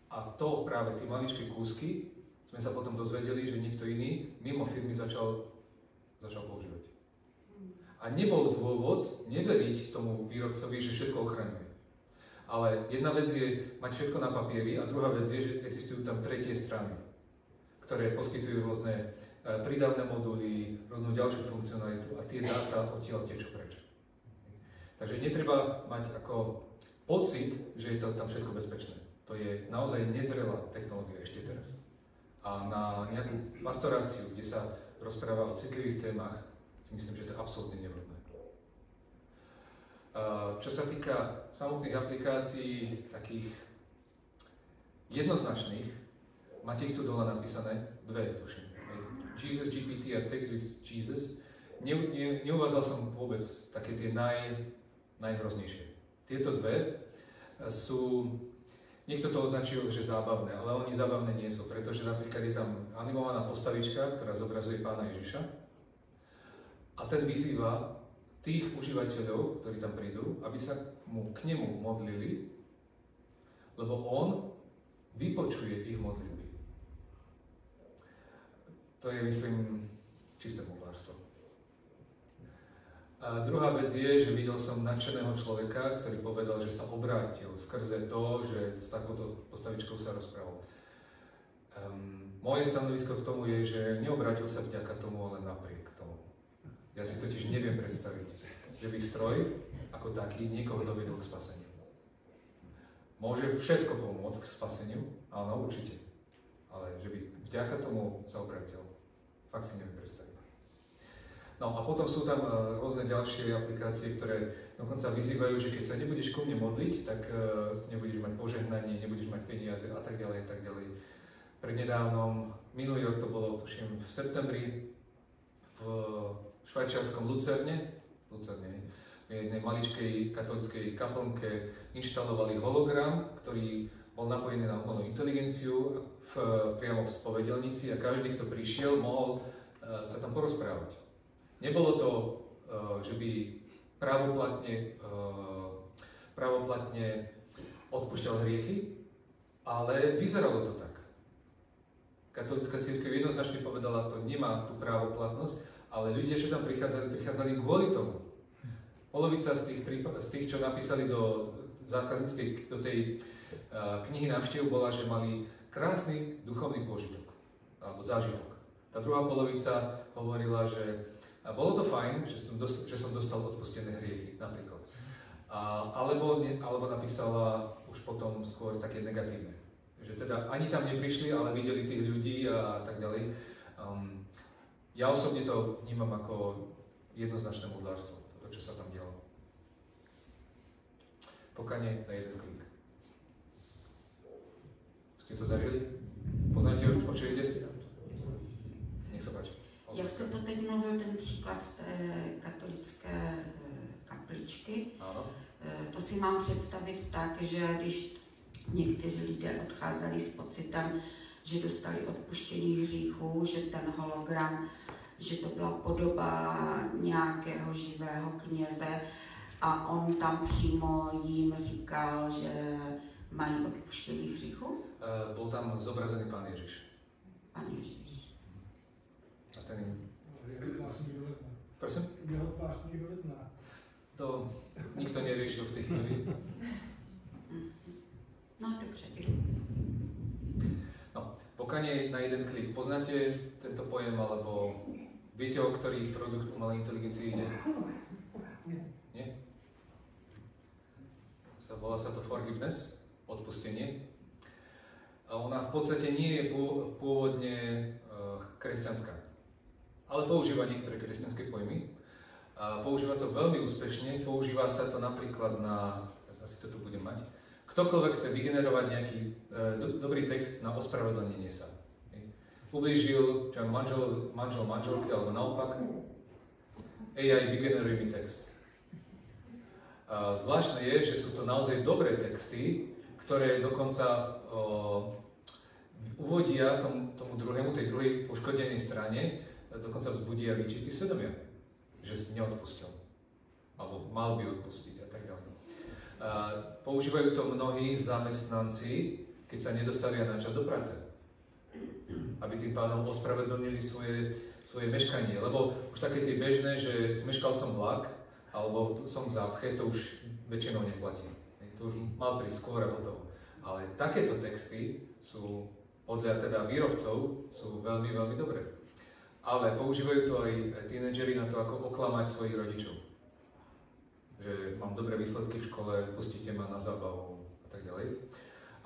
A to práve tie maličké kúsky sme sa potom dozvedeli, že niekto iný mimo firmy začal používať. A nebol dôvod neveriť tomu výrobcovi, že všetko ochraňuje. Ale jedna vec je mať všetko na papieri a druhá vec je, že existujú tam tretie strany, ktoré poskytujú rôzne prídavné moduly, rôznu ďalšiu funkcionalitu a tie dáta odtiaľ tečú preč. Takže netreba mať ako pocit, že je to tam všetko bezpečné. To je naozaj nezrelá technológia ešte teraz. A na nejakú pastoráciu, kde sa rozpráva o citlivých témach, si myslím, že to je absolútne nevhodné. Čo sa týka samotných aplikácií, takých jednoznačných, máte ich tu dole napísané, dve, tuším. Jesus GPT a Text with Jesus. Neuvádzal som vôbec také tie najhroznejšie. Tieto dve sú, niekto to označil, že zábavné, ale oni zábavné nie sú, pretože napríklad je tam animovaná postavička, ktorá zobrazuje Pána Ježiša, a ten vyzýva tých užívateľov, ktorí tam prídu, aby sa k nemu modlili, lebo on vypočuje ich modlitby. To je, myslím, čisté modlárstvo. A druhá vec je, že videl som nadšeného človeka, ktorý povedal, že sa obrátil skrze to, že s takouto postavičkou sa rozprával. Moje stanovisko k tomu je, že neobrátil sa vďaka tomu, ale napriek tomu. Ja si totiž neviem predstaviť, že by stroj ako taký niekoho dovedol k spaseniu. Môže všetko pomôcť k spaseniu, áno, určite. Ale že by vďaka tomu sa obrátil, fakt si neviem predstaviť. No a potom sú tam rôzne ďalšie aplikácie, ktoré dokonca vyzývajú, že keď sa nebudeš ku mne modliť, tak nebudeš mať požehnanie, nebudeš mať peniaze a tak ďalej, a tak ďalej. Prednedávnom, minulý rok to bolo, tuším, v septembri, v švajčiarskom Lucerne, v jednej maličkej katolíckej kaplnke inštalovali hologram, ktorý bol napojený na umelú inteligenciu priamo v spovedelnici a každý, kto prišiel, mohol sa tam porozprávať. Nebolo to, že by právoplatne odpúšťal hriechy, ale vyzeralo to tak. Katolícka cirkev jednoznačne povedala, to nemá tú právoplatnosť, ale ľudia, čo tam prichádzali kvôli tomu. Polovica z tých, čo napísali do zákazníckej, do tej knihy návštev, bola, že mali krásny duchovný požitok, alebo zážitok. Tá druhá polovica hovorila, že bolo to fajn, že som dostal odpustené hriechy, napríklad. Alebo napísala už potom skôr také negatívne. Že teda ani tam neprišli, ale videli tých ľudí a tak ďalej. Ja osobne to vnímam ako jednoznačné modlárstvo, to, čo sa tam dialo. Pokanie na jeden klik. Ste to zažili? Poznáte, o čo ide? Nech sa páči. Jak jste to teď mluvil, ten příklad z té katolické kapličky, ano. To si mám představit tak, že když někteří lidé odcházeli s pocitem, že dostali odpuštění hříchů, že ten hologram, že to byla podoba nějakého živého kněze a on tam přímo jim říkal, že mají odpuštění hříchů? Bol tam zobrazený Pán Ježiš. Pán Ježiš. A ten... Jeho tvář nikdo nezná. Prosím? Jeho tvář nikdo nezná. to nikto neriešil v tej chvíli. No dobře, No, pokiaľ na jeden klik. Poznáte tento pojem, alebo viete, o ktorý produkt umelej inteligencie ide? Nie? Volá sa to forgiveness, odpustenie. A ona v podstate nie je pôvodne kresťanská, ale používa niektoré kresťanské pojmy. A používa to veľmi úspešne, používa sa to napríklad na, asi to tu budem mať, ktokoľvek chce vygenerovať nejaký dobrý text na ospravedlnenie sa. Ublížil manželke, alebo naopak, AI vygeneruje mi text. A zvláštne je, že sú to naozaj dobré texty, ktoré dokonca uvodia tomu druhému, tej druhej poškodenej strane, dokonca vzbudia výčitky svedomia, že si neodpustil, alebo mal by odpustiť a tak ďalej. Používajú to mnohí zamestnanci, keď sa nedostavia na čas do práce, aby tým pádom ospravedlnili svoje meškanie, lebo už také tie bežné, že zmeškal som vlak, alebo som v zápche, to už väčšinou neplatí. To už mal prísť skôr a hotovo. Ale takéto texty sú, podľa teda výrobcov, sú veľmi, veľmi dobré. Ale používajú to aj tínedžeri na to, ako oklamať svojich rodičov. Že mám dobré výsledky v škole, pustíte ma na zábavu a tak ďalej.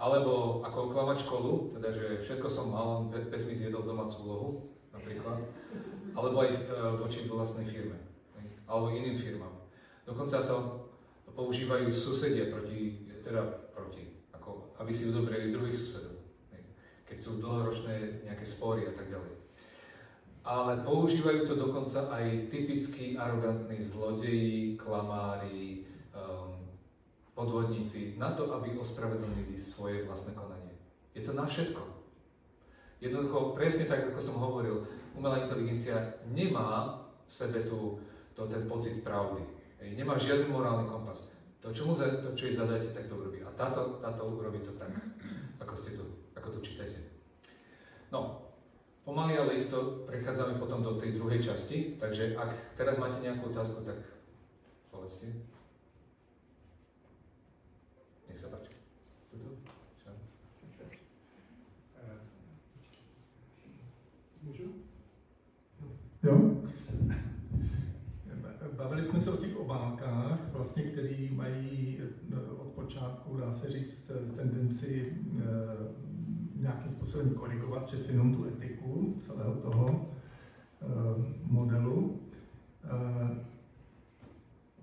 Alebo ako oklamať školu, teda že všetko som mal, bez mi zjedol domácu úlohu, napríklad. Alebo aj voči vlastnej firme, alebo iným firmám. Dokonca to používajú susedia proti, ako aby si udobrili druhých susedov, keď sú dlhoročné nejaké spory a tak ďalej. Ale používajú to dokonca aj typickí arogantní zlodeji, klamári, podvodníci, na to, aby ospravedlnili svoje vlastné konanie. Je to na všetko. Jednoducho, presne tak, ako som hovoril, umelá inteligencia nemá v sebe ten pocit pravdy. Nemá žiadny morálny kompas. To, čo jej zadáte, tak to urobí. A táto urobí to tak, ako to čítate. No, pomaly, ale isto prechádzame potom do tej druhej časti, takže ak teraz máte nejakú otázku, tak povedzte. Nech sa páči. Můžu? Jo? Bavili jsme se o těch obálkách, vlastně, které mají od počátku, dá se říct, tendenci nějakým způsobem korigovat přeci jenom tu etiku celého toho modelu.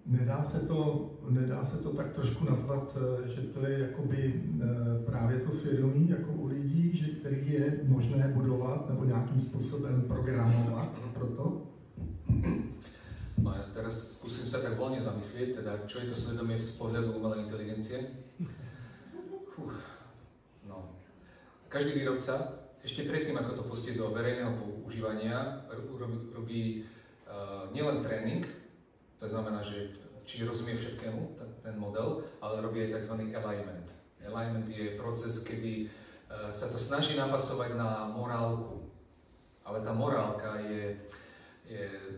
Nedá se to tak trošku nazvat, že to je jakoby právě to svědomí jako u lidí, že který je možné budovat nebo nějakým způsobem programovat pro to? No ja teraz skúsim sa tak voľne zamyslieť, teda čo je to svedomie z pohľadu umelej inteligencie. No. Každý výrobca, ešte predtým, ako to pustí do verejného používania, robí nielen tréning, to znamená, že či rozumie všetkému ten model, ale robí aj tzv. Alignment. Alignment je proces, kedy sa to snaží napasovať na morálku, ale tá morálka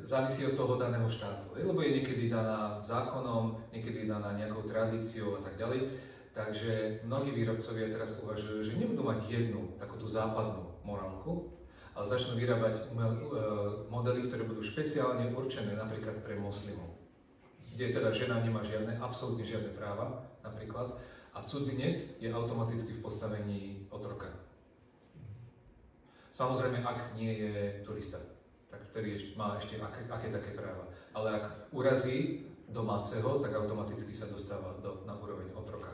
závisí od toho daného štátu, lebo je niekedy daná zákonom, niekedy daná nejakou tradíciou a tak ďalej. Takže mnohí výrobcovia teraz uvažujú, že nebudú mať jednu takúto západnú morálku, ale začnú vyrábať modely, ktoré budú špeciálne určené napríklad pre moslimov, kde teda žena nemá absolútne žiadne práva napríklad a cudzinec je automaticky v postavení otroka. Samozrejme, ak nie je turista, tak vtedy má ešte aké také práva. Ale ak urazí domáceho, tak automaticky sa dostáva na úroveň otroka.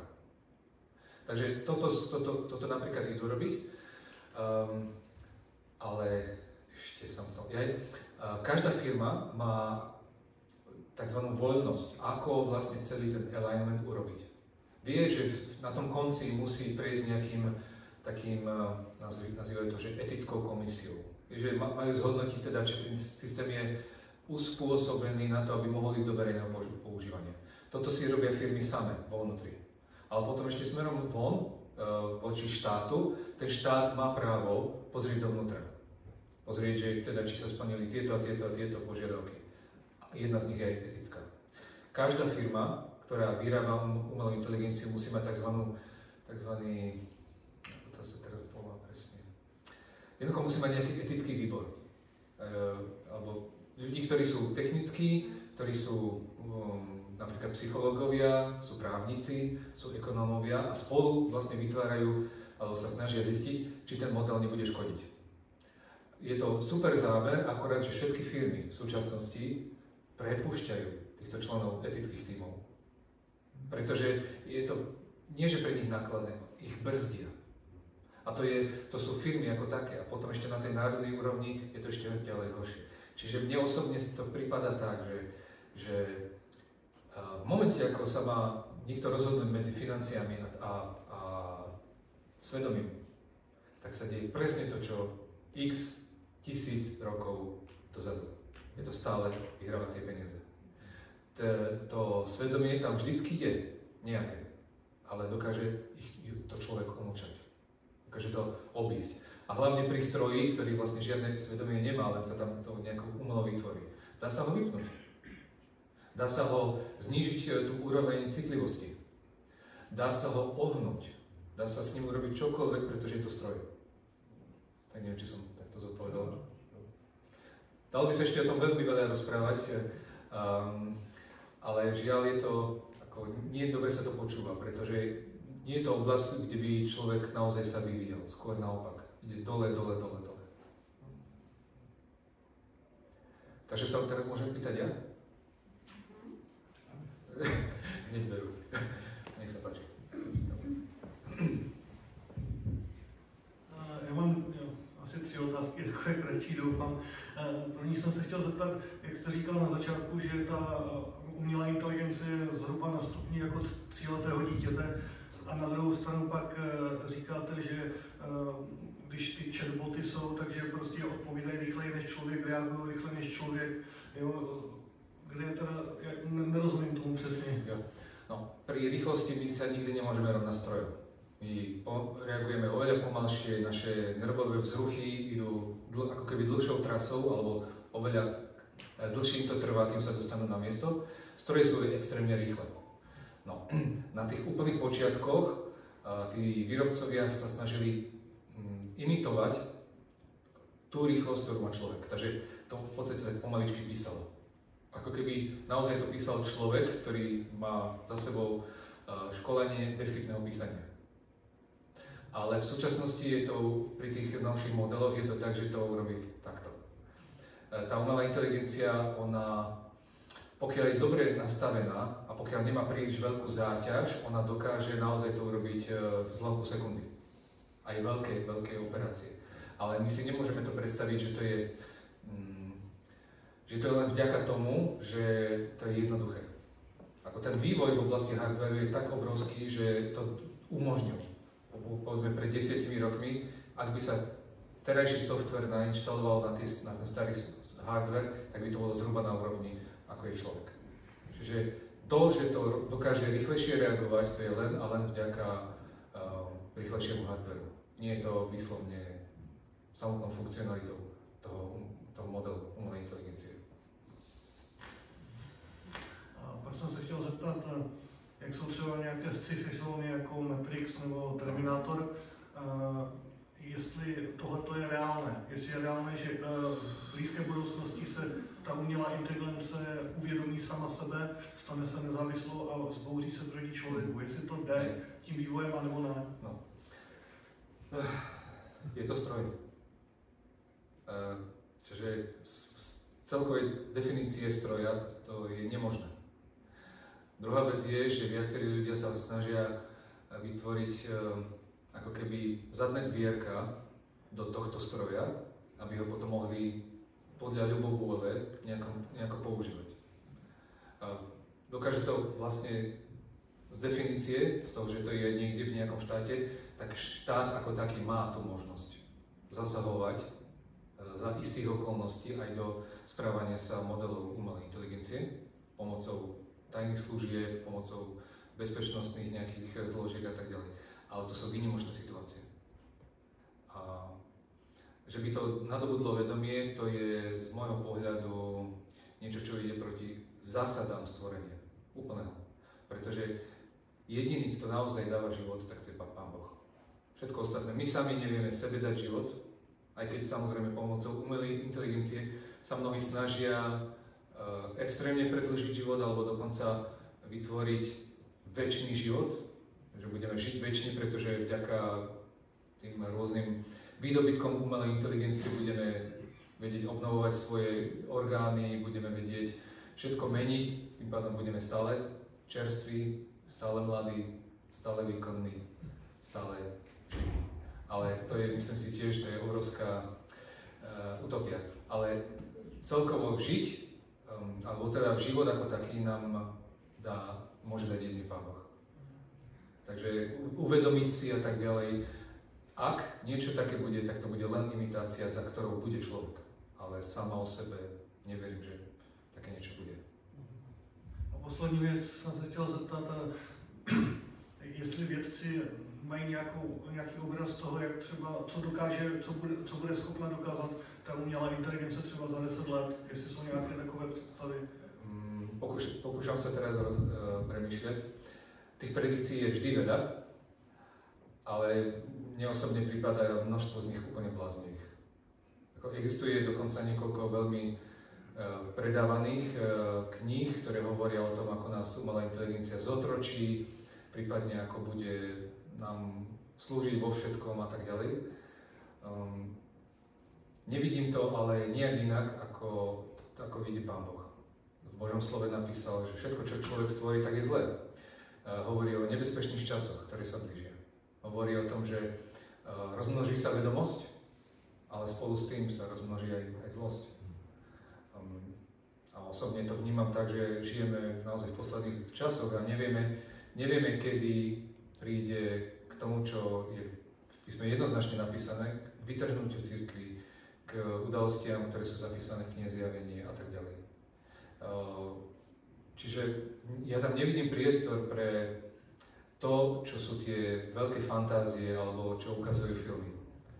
Takže toto napríklad idú robiť, ale ešte som chcel. Každá firma má tzv. Voľnosť, ako vlastne celý ten alignment urobiť. Vie, že na tom konci musí prejsť nejakým takým, nazývajú to, že etickou komisiou. Že majú zhodnotiť teda, či ten systém je uspôsobený na to, aby mohol ísť do verejného používania. Toto si robia firmy same, vo vnútri. Ale potom ešte smerom von, voči štátu, ten štát má právo pozrieť dovnútra. Pozrieť, že teda, či sa splnili tieto a tieto požiadavky. A jedna z nich je aj etická. každá firma, ktorá vyrába umelú inteligenciu, musí mať takzvaný, to sa teraz volá presne, jednoducho musí mať nejaký etický výbor. Alebo ľudí, ktorí sú technickí, ktorí sú napríklad psychológovia, sú právnici, sú ekonómovia a spolu vlastne vytvárajú alebo sa snažia zistiť, či ten model nebude škodiť. Je to super záver, akorát, že všetky firmy v súčasnosti prepúšťajú týchto členov etických tímov. Pretože je to nie, že pre nich nákladné, ich brzdia. A to sú firmy ako také. A potom ešte na tej národnej úrovni je to ešte ďalej horšie. Čiže mne osobne to prípada tak, že v momente, ako sa má niekto rozhodnúť medzi financiami a svedomím, tak sa deje presne to, čo x tisíc rokov dozadu. Je to stále vyhrávať tie peniaze. To svedomie tam vždycky je nejaké, ale dokáže to človek umlčať. Dokáže to obísť. A hlavne pri stroji, ktorý vlastne žiadne svedomie nemá, len sa tam to nejako umelo vytvorí. Dá sa ho vypnúť. Dá sa ho znížiť tú úroveň citlivosti. Dá sa ho ohnúť. Dá sa s ním urobiť čokoľvek, pretože je to stroj. Tak neviem, či som takto zodpovedal. Dalo by sa ešte o tom veľmi veľa rozprávať, ale žiaľ je to, nie je dobre sa to počúva, pretože nie je to oblasť, kde by človek naozaj sa vyvíjal. Skôr naopak. Ide dole, dole, dole, dole. Takže sa teraz môžem pýtať ja? Neberú. Nech sa páči. Já mám asi 3 otázky, takové kratší, doufám. První jsem se chtěl zeptat, jak jste říkal na začátku, že ta umělá inteligence je zhruba na stupni jako 3letého dítěte, a na druhou stranu pak říkáte, že když ty chatboty jsou, takže prostě odpovídají rychleji než člověk, reagují rychleji než člověk. Jo, kde je teda, nerozumím tomu přesně. Jo. No, pri rýchlosti my sa nikdy nemôžeme rovnať strojom. My reagujeme oveľa pomalšie, naše nervové vzruchy idú ako keby dlhšou trasou, alebo oveľa dlhším to trvá, kým sa dostanú na miesto. Stroje sú extrémne rýchle. No, na tých úplných počiatkoch tí výrobcovia sa snažili imitovať tú rýchlosť, ktorú má človek. Takže to v podstate tak pomaličky písalo. Ako keby naozaj to písal človek, ktorý má za sebou školenie bezchybného písania. Ale v súčasnosti je to, pri tých novších modeloch je to tak, že to urobí takto. Tá umelá inteligencia, ona, pokiaľ je dobre nastavená a pokiaľ nemá príliš veľkú záťaž, ona dokáže naozaj to urobiť v zlomku sekundy. Aj veľké operácie. Ale my si nemôžeme to predstaviť, že to je len vďaka tomu, že to je jednoduché. Ako ten vývoj v oblasti hardwareu je tak obrovský, že to umožnil. Povedzme pred 10 rokmi, ak by sa terajší software nainštaloval na ten starý hardware, tak by to bolo zhruba na úrovni, ako je človek. Čiže to, že to dokáže rýchlejšie reagovať, to je len a len vďaka rýchlejšiemu hardwareu. Nie je to výslovne samotnou funkcionalitou toho modelu umelej inteligencie. Pak jsem se chtěl zeptat, jak jsou třeba nějaké sci-fi filmy jako Matrix nebo Terminator, jestli tohle je reálné. Jestli je reálné, že v blízké budoucnosti se ta umělá inteligence uvědomí sama sebe, stane se nezávislou a zbouří se proti člověku. Jestli to jde tím vývojem, anebo ne? No. Je to stroj. Čiže z celkovej definície stroja to je nemožné. Druhá vec je, že viacerí ľudia sa snažia vytvoriť ako keby zadné dvierka do tohto stroja, aby ho potom mohli podľa ľubovôle nejako používať. Dokáže to vlastne z definície, z toho, že to je niekde v nejakom štáte, tak štát ako taký má tú možnosť zasahovať za istých okolností aj do správania sa modelov umelej inteligencie pomocou tajných služieb, pomocou bezpečnostných nejakých zložiek a tak ďalej. Ale to sú výnimočné situácie. A že by to nadobudlo vedomie, to je z môjho pohľadu niečo, čo ide proti zásadám stvorenia. Úplného. Pretože jediný, kto naozaj dáva život, tak to je Pán Boh. Všetko ostatné. My sami nevieme sebe dať život, aj keď samozrejme pomocou umelej inteligencie sa mnohí snažia extrémne predĺžiť život alebo dokonca vytvoriť večný život, že budeme žiť večne, pretože vďaka tým rôznym výdobytkom umelej inteligencie budeme vedieť obnovovať svoje orgány, budeme vedieť všetko meniť, tým pádom budeme stále čerství, stále mladí, stále výkonní, stále živí. Ale to je, myslím si tiež, to je obrovská utopia. Ale celkovo žiť, alebo teda život ako taký nám môže dať jediný Pán Boh. Takže uvedomiť si a tak ďalej, ak niečo také bude, tak to bude len imitácia, za ktorou bude človek. Ale sama o sebe neverím, že také niečo bude. A poslední věc jsem se chtěl zeptat, jestli vědci mají nějaký obraz toho, jak třeba, co bude schopna dokázat ta umělá inteligence třeba za 10 let, jestli jsou nějaké takové představy. Pokúšam sa teraz premýšľať. Tých predikcií je vždy veľa, ale mne osobne prípada množstvo z nich úplne bláznivých. Existuje dokonca niekoľko veľmi predávaných kníh, ktoré hovoria o tom, ako nás umelá inteligencia zotročí, prípadne ako bude nám slúžiť vo všetkom a tak ďalej. Nevidím to ale nejak inak, ako vidí Pán Boh. V Božom slove napísal, že všetko, čo človek stvorí, tak je zlé. Hovorí o nebezpečných časoch, ktoré sa blížia. Hovorí o tom, že rozmnoží sa vedomosť, ale spolu s tým sa rozmnoží aj zlosť. A osobne to vnímam tak, že žijeme naozaj v posledných časoch a nevieme, kedy príde k tomu, čo je v písme jednoznačne napísané, k vytrhnutiu cirkvi, k udalostiam, ktoré sú zapísané v knihe Zjavenie a tak ďalej. Čiže ja tam nevidím priestor pre to, čo sú tie veľké fantázie alebo čo ukazujú filmy.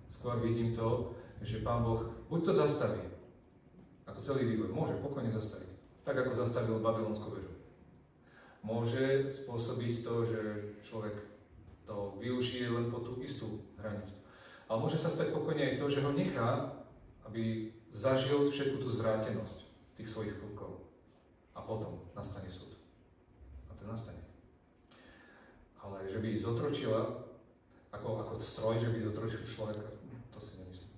Skôr vidím to, že Pán Boh buď to zastaví, ako celý vývoj, môže pokojne zastaviť, tak ako zastavil Babylonskú väžu. Môže spôsobiť to, že človek to využije len po tú istú hranicu. Ale môže sa stať pokojne aj to, že ho nechá, aby zažil všetku tú zvrátenosť tých svojich skutkov. A potom nastane súd. A ten nastane. Ale že by zotročila, ako stroj, že by zotročil človeka, to si nemyslím.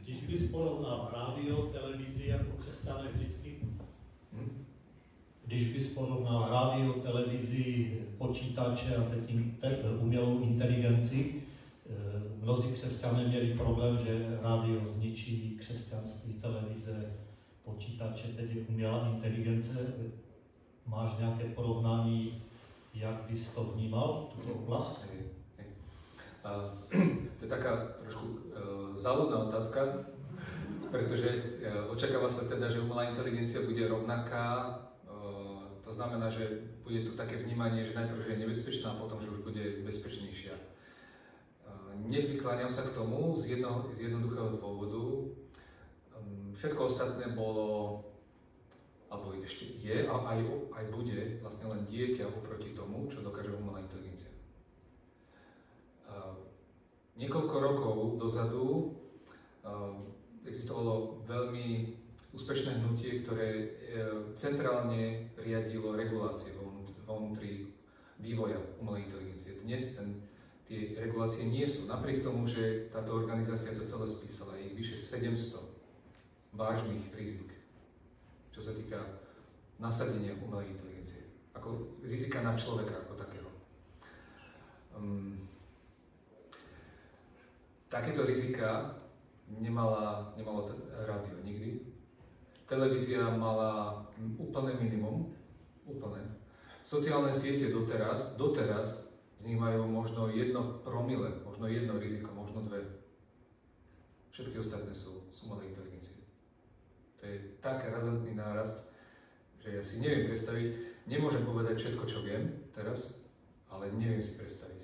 Když bys porovnal rádio, televizi jako křesťané vždycky, když bys porovnal rádio, televizi, počítače a teď umělou inteligenci, mnozí křesťané měli problém, že rádio zničí křesťanství, televize, počítače, teď je umělá inteligence. Máš nějaké porovnání, jak bys to vnímal, tuto oblast? To je taká trošku záľudná otázka, pretože očakáva sa teda, že umelá inteligencia bude rovnaká. To znamená, že bude tu také vnímanie, že najprv že je nebezpečná a potom, že už bude bezpečnejšia. Neprikláňam sa k tomu z jednoduchého dôvodu. Všetko ostatné bolo, alebo ešte je a aj bude vlastne len dieťa oproti tomu, čo dokáže umelá inteligencia. Niekoľko rokov dozadu existovalo veľmi úspešné hnutie, ktoré centrálne riadilo regulácie vo vnútri vývoja umelej inteligencie. Dnes tie regulácie nie sú. Napriek tomu, že táto organizácia to celé spísala, je vyše 700 vážnych rizik, čo sa týka nasadenia umelej inteligencie. Ako rizika na človeka ako takého. Takéto rizika nemalo rádio nikdy. Televízia mala úplné minimum. Úplné. Sociálne siete doteraz z nich majú možno 1 promile, možno 1 riziko, možno 2. Všetky ostatné sú umelé inteligencie. To je tak razantný nárast, že ja si neviem predstaviť, nemôžem povedať všetko, čo viem teraz, ale neviem si predstaviť,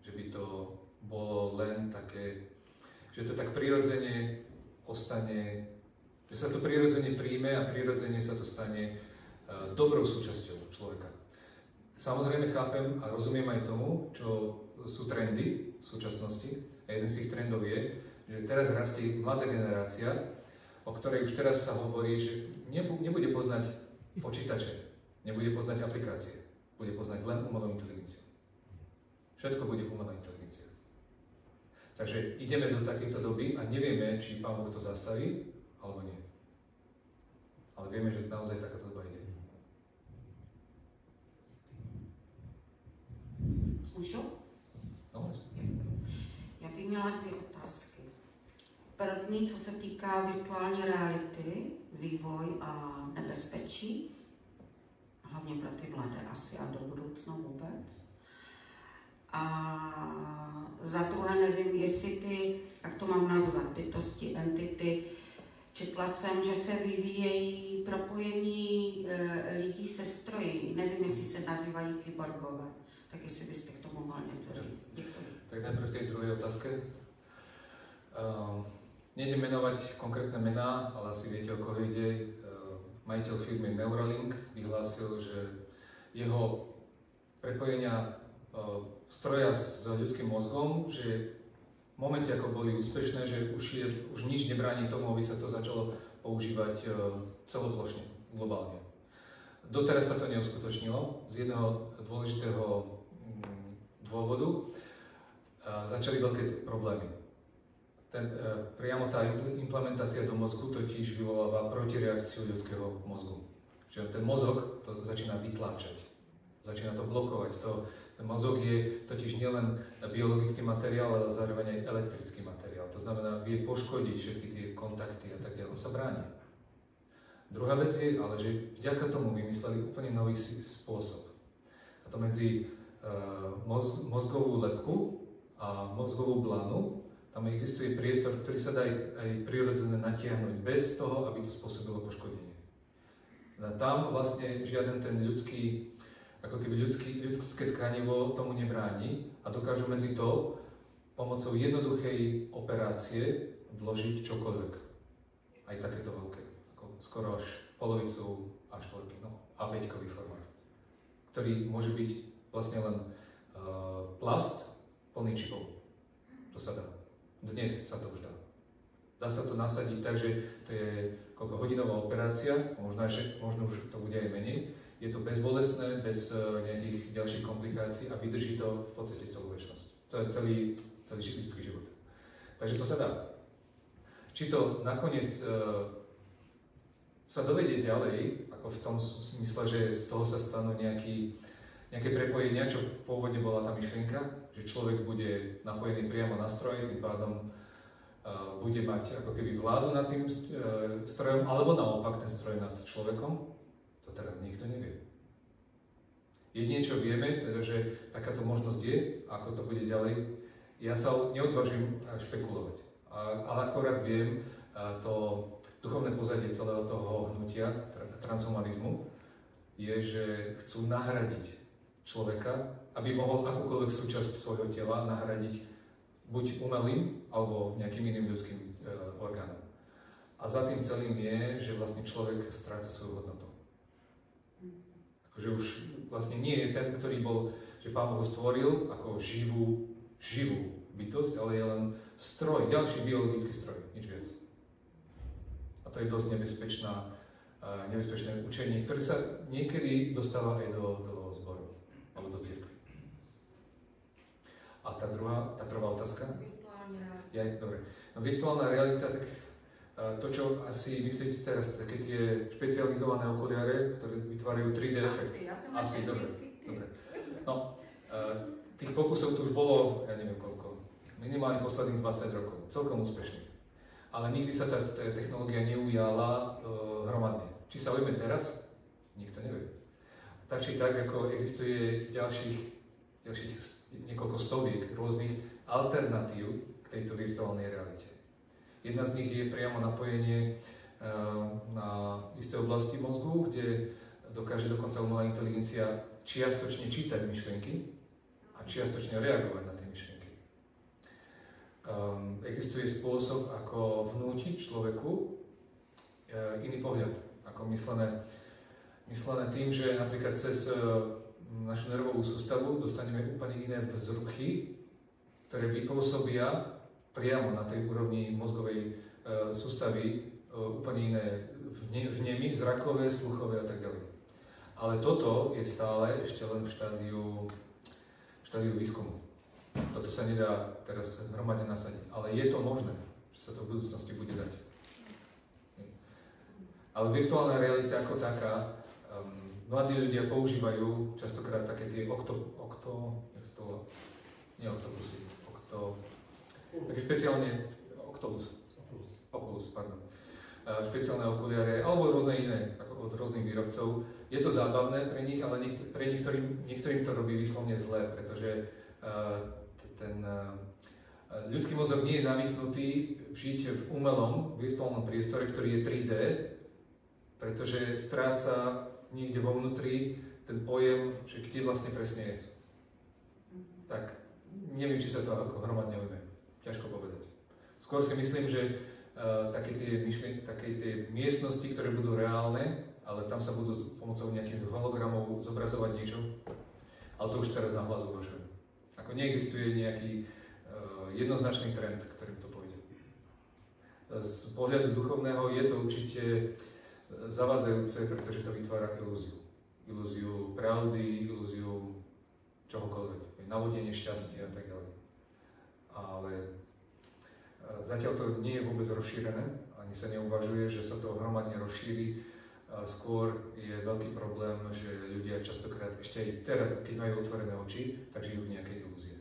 že by to bolo len také, že to tak prirodzene ostane Že sa to prirodzene príjme a prirodzene sa to stane dobrou súčasťou človeka. Samozrejme chápem a rozumiem aj tomu, čo sú trendy v súčasnosti. A jeden z tých trendov je, že teraz rastie mladá generácia, o ktorej už teraz sa hovorí, že nebude poznať počítače, nebude poznať aplikácie, bude poznať len umelú inteligenciu. Všetko bude umelá inteligencia. Takže ideme do takejto doby a nevieme, či Pán Boh to zastaví, alebo nie. Ale vieme, že naozaj takáto doba ide. Můžu? No, Já bych měla 2 otázky. První, co se týká virtuální reality, vývoj a nebezpečí, hlavně pro ty mladé asi a do budoucna vůbec. A za druhé nevím, jestli ty, jak to mám nazvat, bytosti, entity, četla jsem, že se vyvíjejí propojení lidí se stroji. Nevím, jestli se nazývají kyborgové. Tak jestli byste k tomu mohli něco říct. Děkuji. Tak najprv k tej druhej otázke. Nejdem menovať konkrétne mená, ale asi viete, o koho ide. Majiteľ firmy Neuralink vyhlásil, že jeho prepojenia stroja s ľudským mozgom, že v momente, ako boli úspešné, že už nič nebráni tomu, aby sa to začalo používať celoplošne, globálne. Doteraz sa to neuskutočnilo z jedného dôležitého dôvodu. Začali veľké problémy. Priamo tá implementácia do mozgu totiž vyvoláva protireakciu ľudského mozgu. Čiže ten mozog to začína vytláčať, začína to blokovať. Ten mozog je totiž nielen biologický materiál, ale zároveň aj elektrický materiál. To znamená, vie poškodiť všetky tie kontakty a tak ďalej, sa bráni. Druhá vec je, ale že vďaka tomu vymysleli úplne nový spôsob. A to medzi mozgovú lebku a mozgovú blanu, tam existuje priestor, ktorý sa dá aj prirodzene natiahnuť bez toho, aby to spôsobilo poškodenie. Tam vlastne žiaden ten ľudský, ako keby ľudské tkanivo tomu nebráni a dokážu medzi to pomocou jednoduchej operácie vložiť čokoľvek. Aj takéto veľké, ako skoro až polovicu A4, A5-kový formát, ktorý môže byť vlastne len plast plný čipov. To sa dá. Dnes sa to už dá. Dá sa to nasadiť tak, že to je hodinová operácia, možno už to bude aj menej. Je to bezbolestné, bez nejakých ďalších komplikácií a vydrží to v podstate celú večnosť. Celý ľudský život. Takže to sa dá. Či to nakoniec sa dovedie ďalej, ako v tom smysle, že z toho sa stanú nejaké prepojenia, čo pôvodne bola tá myšlienka, že človek bude napojený priamo na stroj, tým pádom bude mať ako keby vládu nad tým strojom, alebo naopak ten stroj nad človekom. To teraz nikto nevie. Jedine, čo vieme, teda, že takáto možnosť je, ako to bude ďalej, ja sa neodvážim špekulovať. Ale akorát viem to duchovné pozadie celého toho hnutia, transhumanizmu, je, že chcú nahradiť človeka, aby mohol akúkoľvek súčasť svojho tela nahradiť buď umelým, alebo nejakým iným ľudským orgánom. A za tým celým je, že vlastne človek stráca svoju hodnotu. Akože už vlastne nie je ten, ktorý bol, že Pán Boh stvoril ako živú bytosť, ale je len stroj, ďalší biologický stroj, nič viac. A to je dosť nebezpečné učenie, ktoré sa niekedy dostáva aj do zboru, alebo do cirkvi. A tá prvá otázka? Dobre. No, virtuálna realita, tak to, čo asi myslíte teraz, také tie špecializované okuliare, ktoré vytvárajú 3D efekt. Asi, dobre. No, tých pokusov tu už bolo, ja neviem koľko, minimálne posledných 20 rokov, celkom úspešných. Ale nikdy sa tá technológia neujala hromadne. Či sa ujme teraz? Nikto nevie. Tak či tak, ako existuje ďalších niekoľko stoviek rôznych alternatív k tejto virtuálnej realite. Jedna z nich je priamo napojenie na isté oblasti mozgu, kde dokáže dokonca umelá inteligencia čiastočne čítať myšlienky a čiastočne reagovať na tie myšlienky. Existuje spôsob, ako vnútiť človeku iný pohľad, ako myslené tým, že napríklad cez našu nervovú sústavu dostaneme úplne iné vzruchy, ktoré vypôsobia priamo na tej úrovni mozgovej sústavy úplne iné vnemy, zrakové, sluchové a tak ďalej. Ale toto je stále ešte len v štádiu výskumu. Toto sa nedá teraz hromadne nasadiť, ale je to možné, že sa to v budúcnosti bude dať. Ale virtuálna realita ako taká, mladí ľudia používajú častokrát také tie také špeciálne Oculus, pardon. Špeciálne okuliare, alebo rôzne iné, ako od rôznych výrobcov. Je to zábavné pre nich, ale niektorým to robí výslovne zle, pretože ten ľudský mozog nie je navyknutý žiť v umelom virtuálnom priestore, ktorý je 3D, pretože stráca niekde vo vnútri ten pojem, že kde vlastne presne je. Tak neviem, či sa to ako hromadne ujme. Ťažko povedať. Skôr si myslím, že také tie miestnosti, ktoré budú reálne, ale tam sa budú pomocou nejakých hologramov zobrazovať niečo, ale to už teraz nahlas uvažujem. Ako neexistuje nejaký jednoznačný trend, ktorým to pôjde. Z pohľadu duchovného je to určite zavádzajúce, pretože to vytvára ilúziu. Ilúziu pravdy, ilúziu čohokoľvek, navodenie šťastia a tak ďalej. Ale zatiaľ to nie je vôbec rozšírené, ani sa neuvažuje, že sa to hromadne rozšíri. Skôr je veľký problém, že ľudia častokrát ešte aj teraz, keď majú otvorené oči, tak žijú v nejakej ilúzie.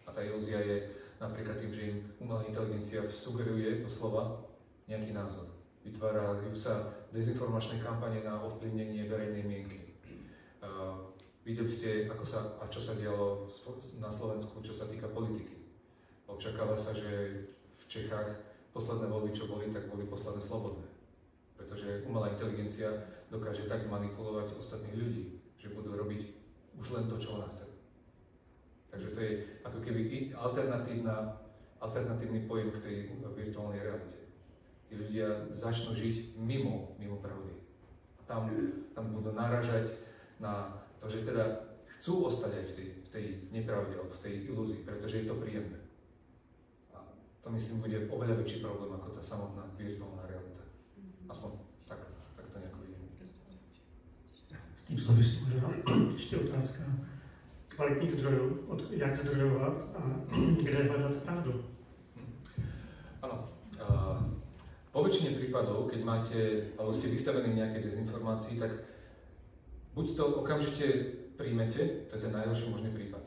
A tá ilúzia je napríklad tým, že im umelá inteligencia sugeruje doslova nejaký názor. Vytvárajú sa dezinformačné kampane na ovplyvnenie verejnej mienky. Videli ste, ako sa a čo sa dialo na Slovensku, čo sa týka politiky. Očakáva sa, že v Čechách posledné voľby, čo boli, tak boli posledné slobodné. Pretože umelá inteligencia dokáže tak zmanipulovať ostatných ľudí, že budú robiť už len to, čo ona chce. Takže to je ako keby alternatívny pojem k tej virtuálnej realite. Tí ľudia začnú žiť mimo pravdy. A tam budú náražať na to, že teda chcú ostať aj v tej nepravde alebo v tej ilúzii, pretože je to príjemné. A to myslím bude oveľa väčší problém ako tá samotná virtuálna realita. Aspoň tak to nejako vidím. S tím souvisí ještě otázka kvalitních zdrojů, jak zdrojovat a kde hledat pravdu. Áno. Po väčšine prípadov, keď máte, alebo ste vystavení nejakej dezinformácii, tak buď to okamžite príjmete, to je ten najhorší možný prípad,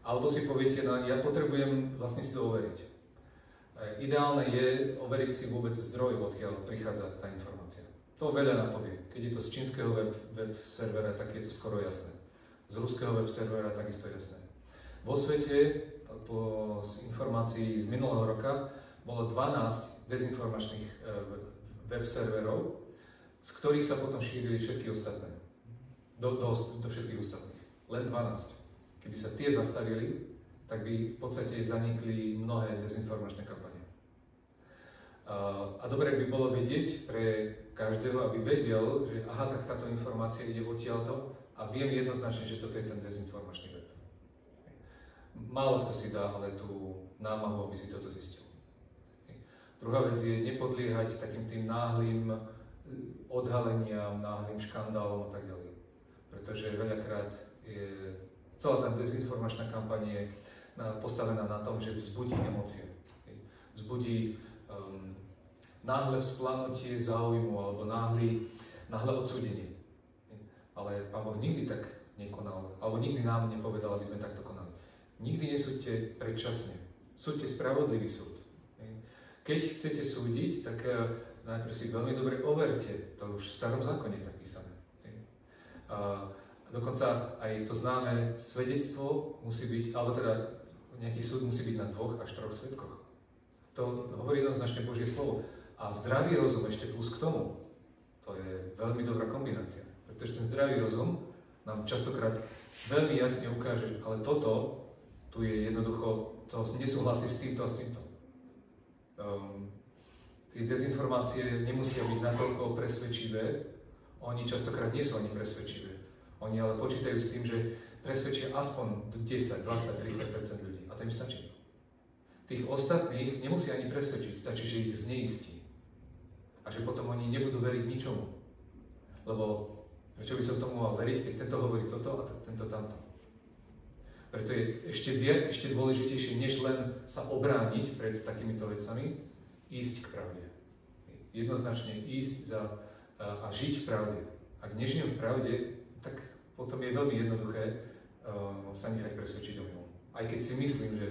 alebo si poviete, no ja potrebujem vlastne si to overiť. Ideálne je overiť si vôbec zdroj, odkiaľ prichádza tá informácia. To veľa napovie. Keď je to z čínskeho web servera, tak je to skoro jasné. Z ruského web servera takisto jasné. Vo svete, z informácií z minulého roka, bolo 12 dezinformačných web serverov, z ktorých sa potom šírili všetky ostatné. Do všetkých ostatných. Len 12. Keby sa tie zastavili, tak by v podstate zanikli mnohé dezinformačné kampane. A dobre by bolo vedieť pre každého, aby vedel, že aha, tak táto informácia ide odtiaľto a viem jednoznačne, že toto je ten dezinformačný web. Málo kto si dá ale tú námahu, aby si toto zistil. Druhá vec je nepodliehať takým tým náhlym odhaleniam, náhlym škandálom a tak ďalej. Pretože veľakrát je celá tá dezinformačná kampaň je postavená na tom, že vzbudí emócie. Vzbudí náhle vzplanutie záujmu alebo náhle odsúdenie. Ale Pán Boh nikdy tak nekonal, alebo nikdy nám nepovedal, aby sme takto konali. Nikdy nesúďte predčasne. Súďte spravodlivý súd. Keď chcete súdiť, tak najprv si veľmi dobre overte. To už v Starom zákone je tak písané. A dokonca aj to známe svedectvo musí byť, alebo teda nejaký súd musí byť na 2 až 3 svedkoch. To hovorí jednoznačne Božie slovo. A zdravý rozum ešte plus k tomu, to je veľmi dobrá kombinácia. Pretože ten zdravý rozum nám častokrát veľmi jasne ukáže, ale toto tu je jednoducho, to nesúhlasí s týmto a s týmto. Tie dezinformácie nemusia byť natoľko presvedčivé, oni častokrát nie sú ani presvedčivé. Oni ale počítajú s tým, že presvedčia aspoň 10, 20, 30% ľudí. A to im stačí. Tých ostatných nemusia ani presvedčiť, stačí, že ich zneistí. A že potom oni nebudú veriť ničomu. Lebo prečo by som tomu mal veriť, keď tento hovorí toto a tento tamto. Preto je ešte dôležitejšie, než len sa obrániť pred takýmito vecami, ísť k pravde. Jednoznačne ísť a žiť v pravde. Ak nežijem v pravde, tak potom je veľmi jednoduché sa nechať presvedčiť o ňom. Aj keď si myslím, že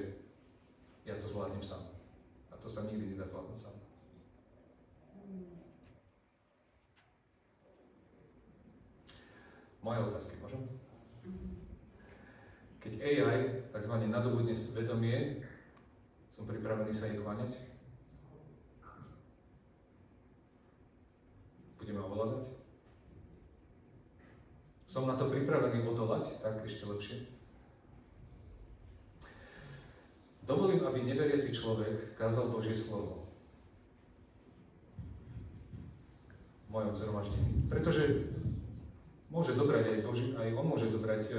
ja to zvládnem sám. A to sa nikdy nedá zvládnuť sám. Moje otázky, môžem? Keď AI takzvané nadobudne vedomie, som pripravený sa jej kláňať? Budeme ovládať? Som na to pripravený odolať, tak ešte lepšie. Dovolím, aby neveriaci človek kázal Božie slovo v mojom zhromaždení. Pretože môže zobrať aj on môže zobrať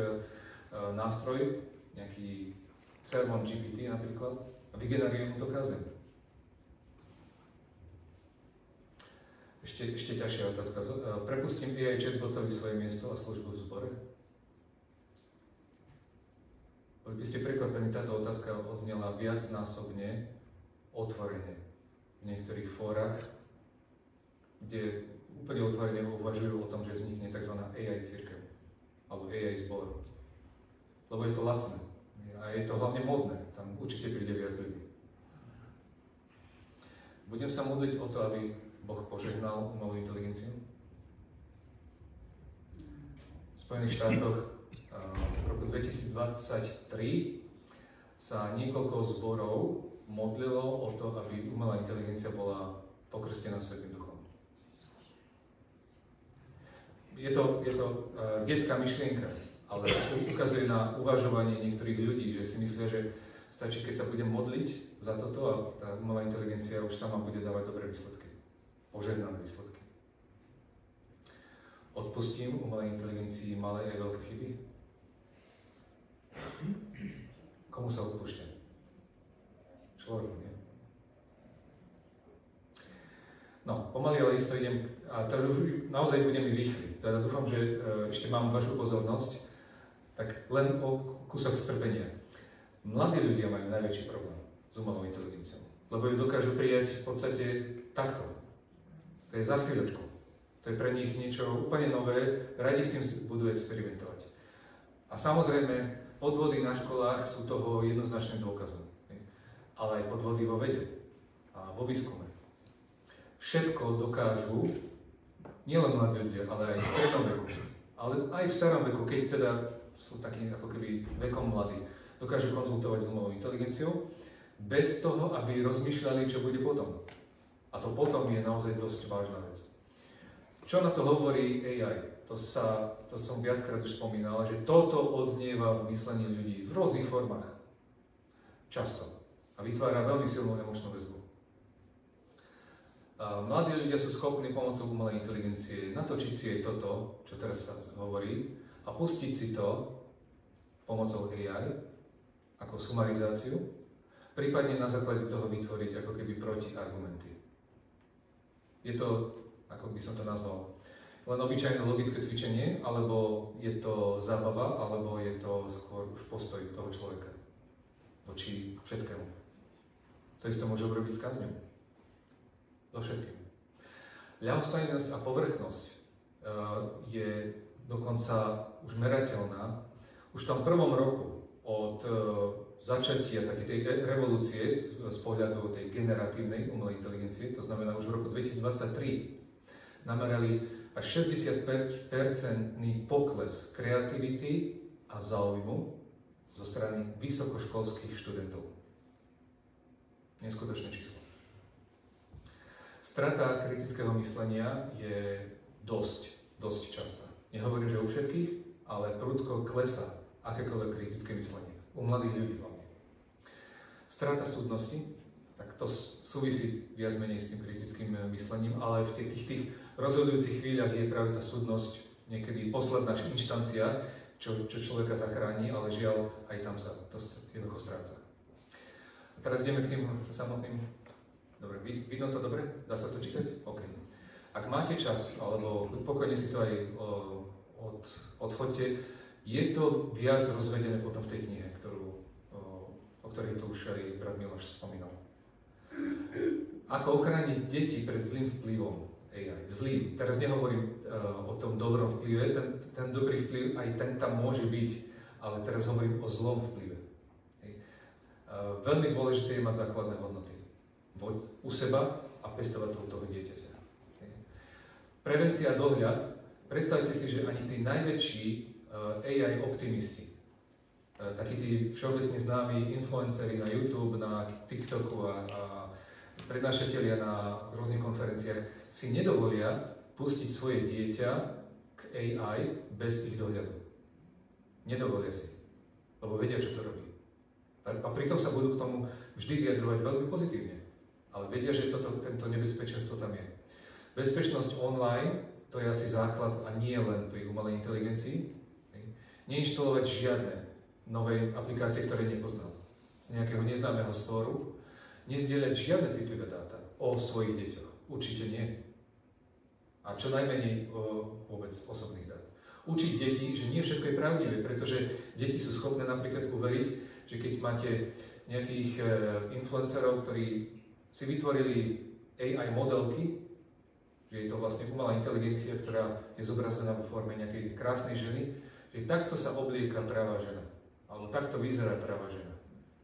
nástroj, nejaký Sermon GPT napríklad, a vygeneruje mu to kázeň. Ešte ťažšia otázka. Prepustím AI chatbotovi svoje miesto a službu v zbore? Boli by ste prekvapení, táto otázka odznela viacnásobne otvorene v niektorých fórach, kde úplne otvorene uvažujú o tom, že vznikne tzv. AI cirkev alebo AI zbor. Lebo je to lacné a je to hlavne módne. Tam určite príde viac ľudí. Budem sa modliť o to, aby Boh požehnal umelú inteligenciu. V Spojených štátoch v roku 2023 sa niekoľko zborov modlilo o to, aby umelá inteligencia bola pokrstená Svätým Duchom. Je to detská myšlienka, ale ukazuje na uvažovanie niektorých ľudí, že si myslia, že stačí, keď sa budem modliť za toto a tá umelá inteligencia už sama bude dávať dobré výsledky. Požehnané výsledky. Odpustím umelej inteligencii malé aj veľké chyby? Komu sa odpúšťa? Človeku, nie? No, pomaly, ale isto idem, a teda naozaj budem rýchly. Teda dúfam, že ešte mám vašu pozornosť, tak len o kúsok strpenia. Mladí ľudia majú najväčší problém s umelou inteligenciou, lebo ju dokážu prijať v podstate takto. To je za chvíľočku. To je pre nich niečo úplne nové, radi s tým budú experimentovať. A samozrejme, podvody na školách sú toho jednoznačným dôkazom. Ale aj podvody vo vede a vo výskume. Všetko dokážu, nielen mladí ľudia, ale aj v strednom veku, ale aj v starom veku, keď teda sú takí ako keby vekom mladí, dokážu konzultovať s umelou inteligenciou, bez toho, aby rozmýšľali, čo bude potom. A to potom je naozaj dosť vážna vec. Čo na to hovorí AI? To som viackrát už spomínal, že toto odznieva v myslení ľudí v rôznych formách. Často. A vytvára veľmi silnú emočnú väzbu. Mladí ľudia sú schopní pomocou umelej inteligencie natočiť si aj toto, čo teraz sa hovorí, a pustiť si to pomocou AI ako sumarizáciu, prípadne na základe toho vytvoriť ako keby protiargumenty. Je to, ako by som to nazval, len obyčajné logické cvičenie, alebo je to zábava, alebo je to skôr už postoj toho človeka voči všetkému. To isté môže urobiť s kázňou. So všetkým. Ľahostajnosť a povrchnosť je dokonca už merateľná. Už v tom prvom roku od začatia takej tej revolúcie z pohľadu tej generatívnej umelej inteligencie, to znamená už v roku 2023, namerali až 65% pokles kreativity a záujmu zo strany vysokoškolských študentov. Neskutočné číslo. Strata kritického myslenia je dosť častá. Nehovorím, že u všetkých, ale prudko klesá akékoľvek kritické myslenie. U mladých ľudí hlavne. Strata súdnosti, tak tak to súvisí viac menej s tým kritickým myslením, ale v takých tých rozhodujúcich chvíľach je práve tá súdnosť niekedy posledná inštancia, čo človeka zachráni, ale žiaľ, aj tam sa to jednoducho stráca. A teraz ideme k tým samotným. Dobre, vidno to dobre? Dá sa to čítať? OK. Ak máte čas, alebo pokojne si to aj odfoďte, je to viac rozvedené potom v tej knihe, o ktorej tu už aj brat Miloš spomínal. Ako ochrániť deti pred zlým vplyvom AI. Zlým. Teraz nehovorím o tom dobrom vplyve, ten dobrý vplyv aj ten tam môže byť, ale teraz hovorím o zlom vplyve. Veľmi dôležité je mať základné hodnoty u seba a pestovať toho dieťaťa. Prevencia a dohľad. Predstavte si, že ani tí najväčší AI optimisti, takí tí všeobecne známi influenceri na YouTube, na TikToku a prednášatelia na rôznych konferenciách si nedovolia pustiť svoje dieťa k AI bez ich dohľadu. Nedovolia si, lebo vedia, čo to robí. A pritom sa budú k tomu vždy vyjadrovať veľmi pozitívne, ale vedia, že tento nebezpečenstvo tam je. Bezpečnosť online, to je asi základ a nie len pri umelej inteligencii. Neinštalovať žiadne nové aplikácie, ktoré nepoznal. Z nejakého neznámeho storu. Nezdieľať žiadne citlivé dáta o svojich deťoch. Určite nie. A čo najmenej vôbec osobných dát. Učiť deti, že nie všetko je pravdivé, pretože deti sú schopné napríklad uveriť, že keď máte nejakých influencerov, ktorí si vytvorili AI modelky, že je to vlastne umelá inteligencia, ktorá je zobrazená vo forme nejakej krásnej ženy, že takto sa oblieka pravá žena, alebo takto vyzerá pravá žena.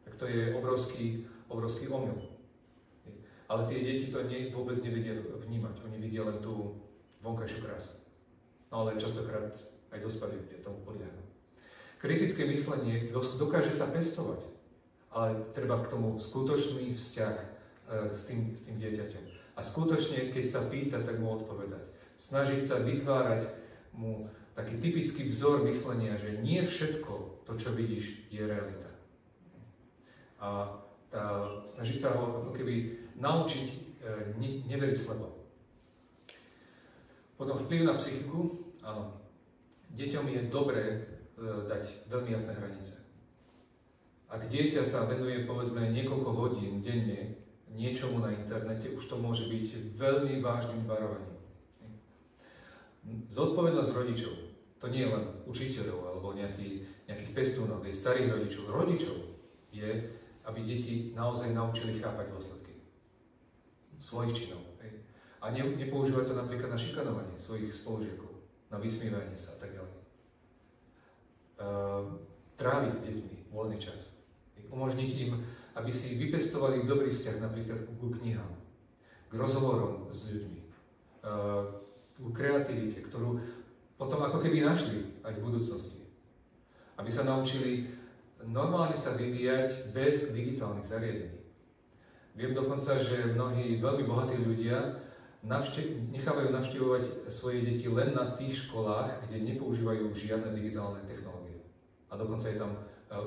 Tak to je obrovský omyl. Ale tie deti to vôbec nevedia vnímať, oni vidia len tú vonkajšiu krásu. No ale častokrát aj dospelí ľudia tomu podľahnú. Kritické myslenie dokáže sa pestovať, ale treba k tomu skutočný vzťah s tým dieťaťom. A skutočne, keď sa pýta, tak mu odpovedať. Snažiť sa vytvárať mu taký typický vzor myslenia, že nie všetko to, čo vidíš, je realita. A snažiť sa ho keby naučiť neveriť slepo. Potom vplyv na psychiku. Áno. Deťom je dobré dať veľmi jasné hranice. Ak dieťa sa venuje povedzme niekoľko hodín denne niečomu na internete, už to môže byť veľmi vážnym varovaním. Zodpovednosť rodičov, to nie je len učiteľov alebo nejakých pestúnov, aj starých rodičov je, aby deti naozaj naučili chápať dôsledky svojich činov. A nepoužívať to napríklad na šikanovanie svojich spolužiakov, na vysmievanie sa a tak ďalej. Tráviť s deťmi voľný čas. Umožniť im, aby si vypestovali dobrý vzťah napríklad k knihám, k rozhovorom s ľuďmi, k kreativite, ktorú potom ako keby našli aj v budúcnosti. Aby sa naučili normálne sa vyvíjať bez digitálnych zariadení. Viem dokonca, že mnohí veľmi bohatí ľudia nechávajú navštevovať svoje deti len na tých školách, kde nepoužívajú žiadne digitálne technológie. A dokonca je tam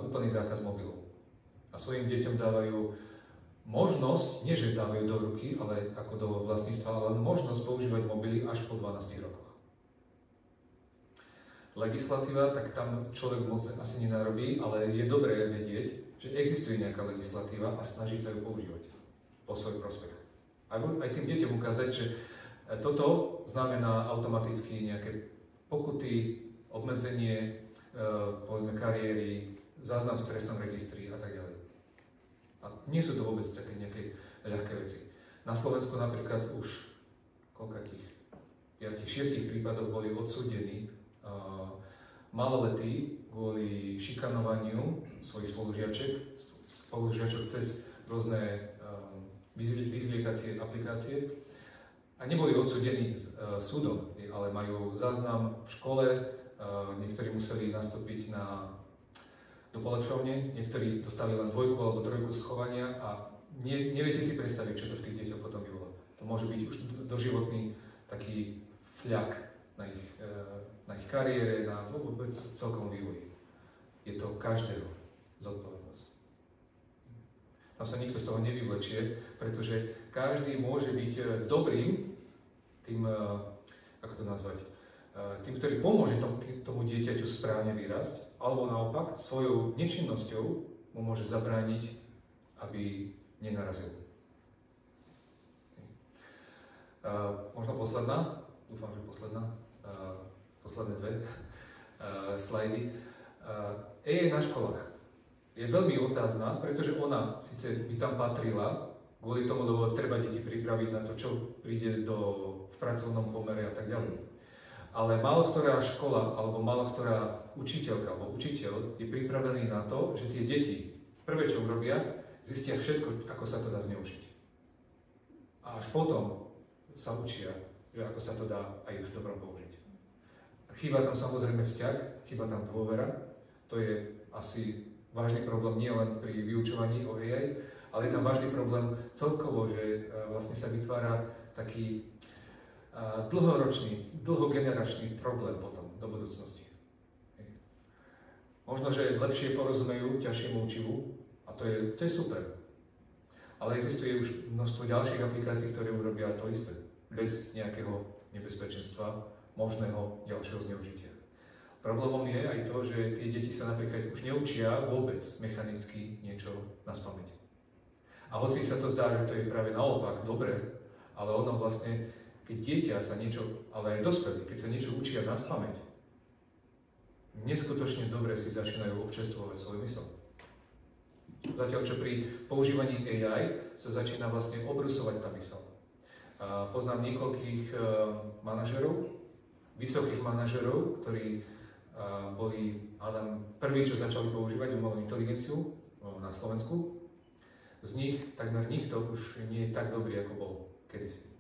úplný zákaz mobilov. A svojim deťom dávajú možnosť, nie že dávajú do ruky, ale ako do vlastníctva, ale možnosť používať mobily až po 12 rokoch. Legislatíva, tak tam človek moc asi nenarobí, ale je dobré vedieť, že existuje nejaká legislatíva a snažiť sa ju používať po svoj prospech. Aj tým deťom ukázať, že toto znamená automaticky nejaké pokuty, obmedzenie, povedzme kariéry, záznam v trestnom registri a tak ďalej. A nie sú to vôbec také nejaké ľahké veci. Na Slovensku napríklad už koľkých 5-6 prípadoch boli odsúdení maloletí kvôli šikanovaniu svojich spolužiačok cez rôzne vyzliekacie aplikácie a neboli odsúdení súdom, ale majú záznam v škole, niektorí museli nastúpiť do polačovne, niektorí dostali len 2 alebo 3 schovania a neviete si predstaviť, čo to v tých deťoch potom bylo. To môže byť už doživotný taký fľak na ich kariére, na vôbec celkom vývoji. Je to každého zodpovednosť. Tam Tam sa nikto z toho nevyvlečie, pretože každý môže byť dobrým, tým, ako to nazvať, tým, ktorý pomôže tomu dieťaťu správne vyrásť, alebo naopak svojou nečinnosťou mu môže zabrániť, aby nenarazil. Možno posledná, dúfam, že posledné dve slajdy. AI na školách je veľmi otázna, pretože ona síce by tam patrila, kvôli tomu, lebo treba deti pripraviť na to, čo príde v pracovnom pomere a tak ďalej. Ale málo ktorá škola, alebo málo ktorá učiteľka alebo učiteľ je pripravený na to, že tie deti prvé, čo urobia, zistia všetko, ako sa to dá zneužiť. A až potom sa učia, že ako sa to dá aj v dobrom použiť. Chýba tam samozrejme vzťah, chýba tam dôvera. To je asi vážny problém nie len pri vyučovaní o AI, ale je tam vážny problém celkovo, že vlastne sa vytvára taký dlhoročný, dlhogeneračný problém potom do budúcnosti. Možno, že lepšie porozumejú ťažšiemu učivu a to je super. Ale existuje už množstvo ďalších aplikácií, ktoré urobia to isté, bez nejakého nebezpečenstva možného ďalšieho zneužitia. Problémom je aj to, že tie deti sa napríklad už neučia vôbec mechanicky niečo naspamäť. A hoci sa to zdá, že to je práve naopak dobré, ale ono vlastne, keď dieťa sa niečo, ale aj dospelí, keď sa niečo učia naspamäť, neskutočne dobre si začínajú občerstvovať svoj mysel. Zatiaľ, čo pri používaní AI sa začína vlastne obrusovať tá mysel. Poznám niekoľkých manažerov, vysokých manažerov, ktorí boli, hádam, prví, čo začali používať umelú inteligenciu na Slovensku. Z nich takmer nikto už nie je tak dobrý, ako bol kedysi.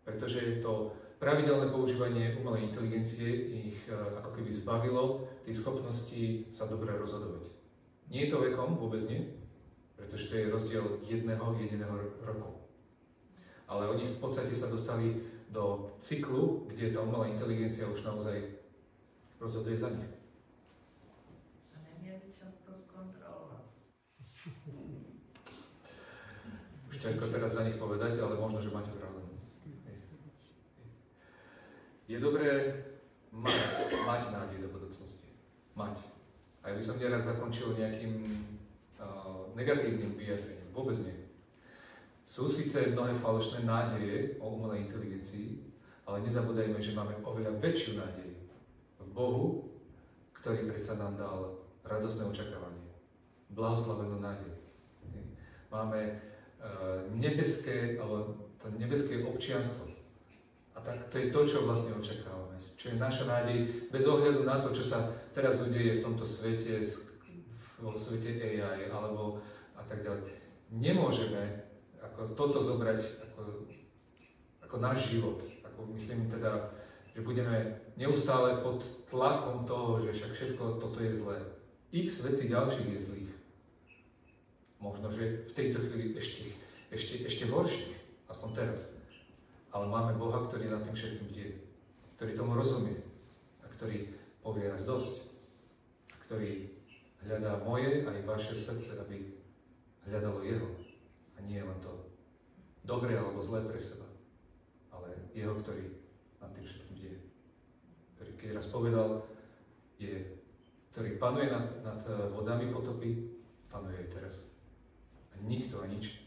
Pretože to pravidelné používanie umelej inteligencie ich ako keby zbavilo tých schopností sa dobre rozhodovať. Nie je to vekom, vôbec nie, pretože to je rozdiel jedného roku. Ale oni v podstate sa dostali do cyklu, kde tá umelá inteligencia už naozaj rozhoduje za nich. A nemieli často skontrolovať. Už ťažko teraz za nich povedať, ale možno, že máte pravdu. Je dobré mať nádej do budúcnosti. Mať. A ja by som neraz zakončil nejakým negatívnym vyjadrením. Vôbec nie. Sú síce mnohé falošné nádeje o umelej inteligencii, ale nezabúdajme, že máme oveľa väčšiu nádej v Bohu, ktorý predsa nám dal radosné očakávanie. Blahoslavenú nádej. Máme nebeské občianstvo. A tak to je to, čo vlastne očakávame. Čo je naša nádej bez ohľadu na to, čo sa teraz udeje v tomto svete, vo svete AI alebo a tak ďalej. Nemôžeme ako toto zobrať ako náš život. Ako myslím teda, že budeme neustále pod tlakom toho, že však všetko toto je zlé. X vecí ďalších je zlých. Možno, že v tejto chvíli ešte horších, aspoň teraz. Ale máme Boha, ktorý nad tým všetkým deje, ktorý tomu rozumie a ktorý povie raz dosť. A ktorý hľadá moje aj vaše srdce, aby hľadalo jeho. A nie len to dobré alebo zlé pre seba, ale jeho, ktorý nad tým všetkým deje. Ktorý, keď raz povedal, ktorý panuje nad vodami potopy, panuje aj teraz. A nikto a nič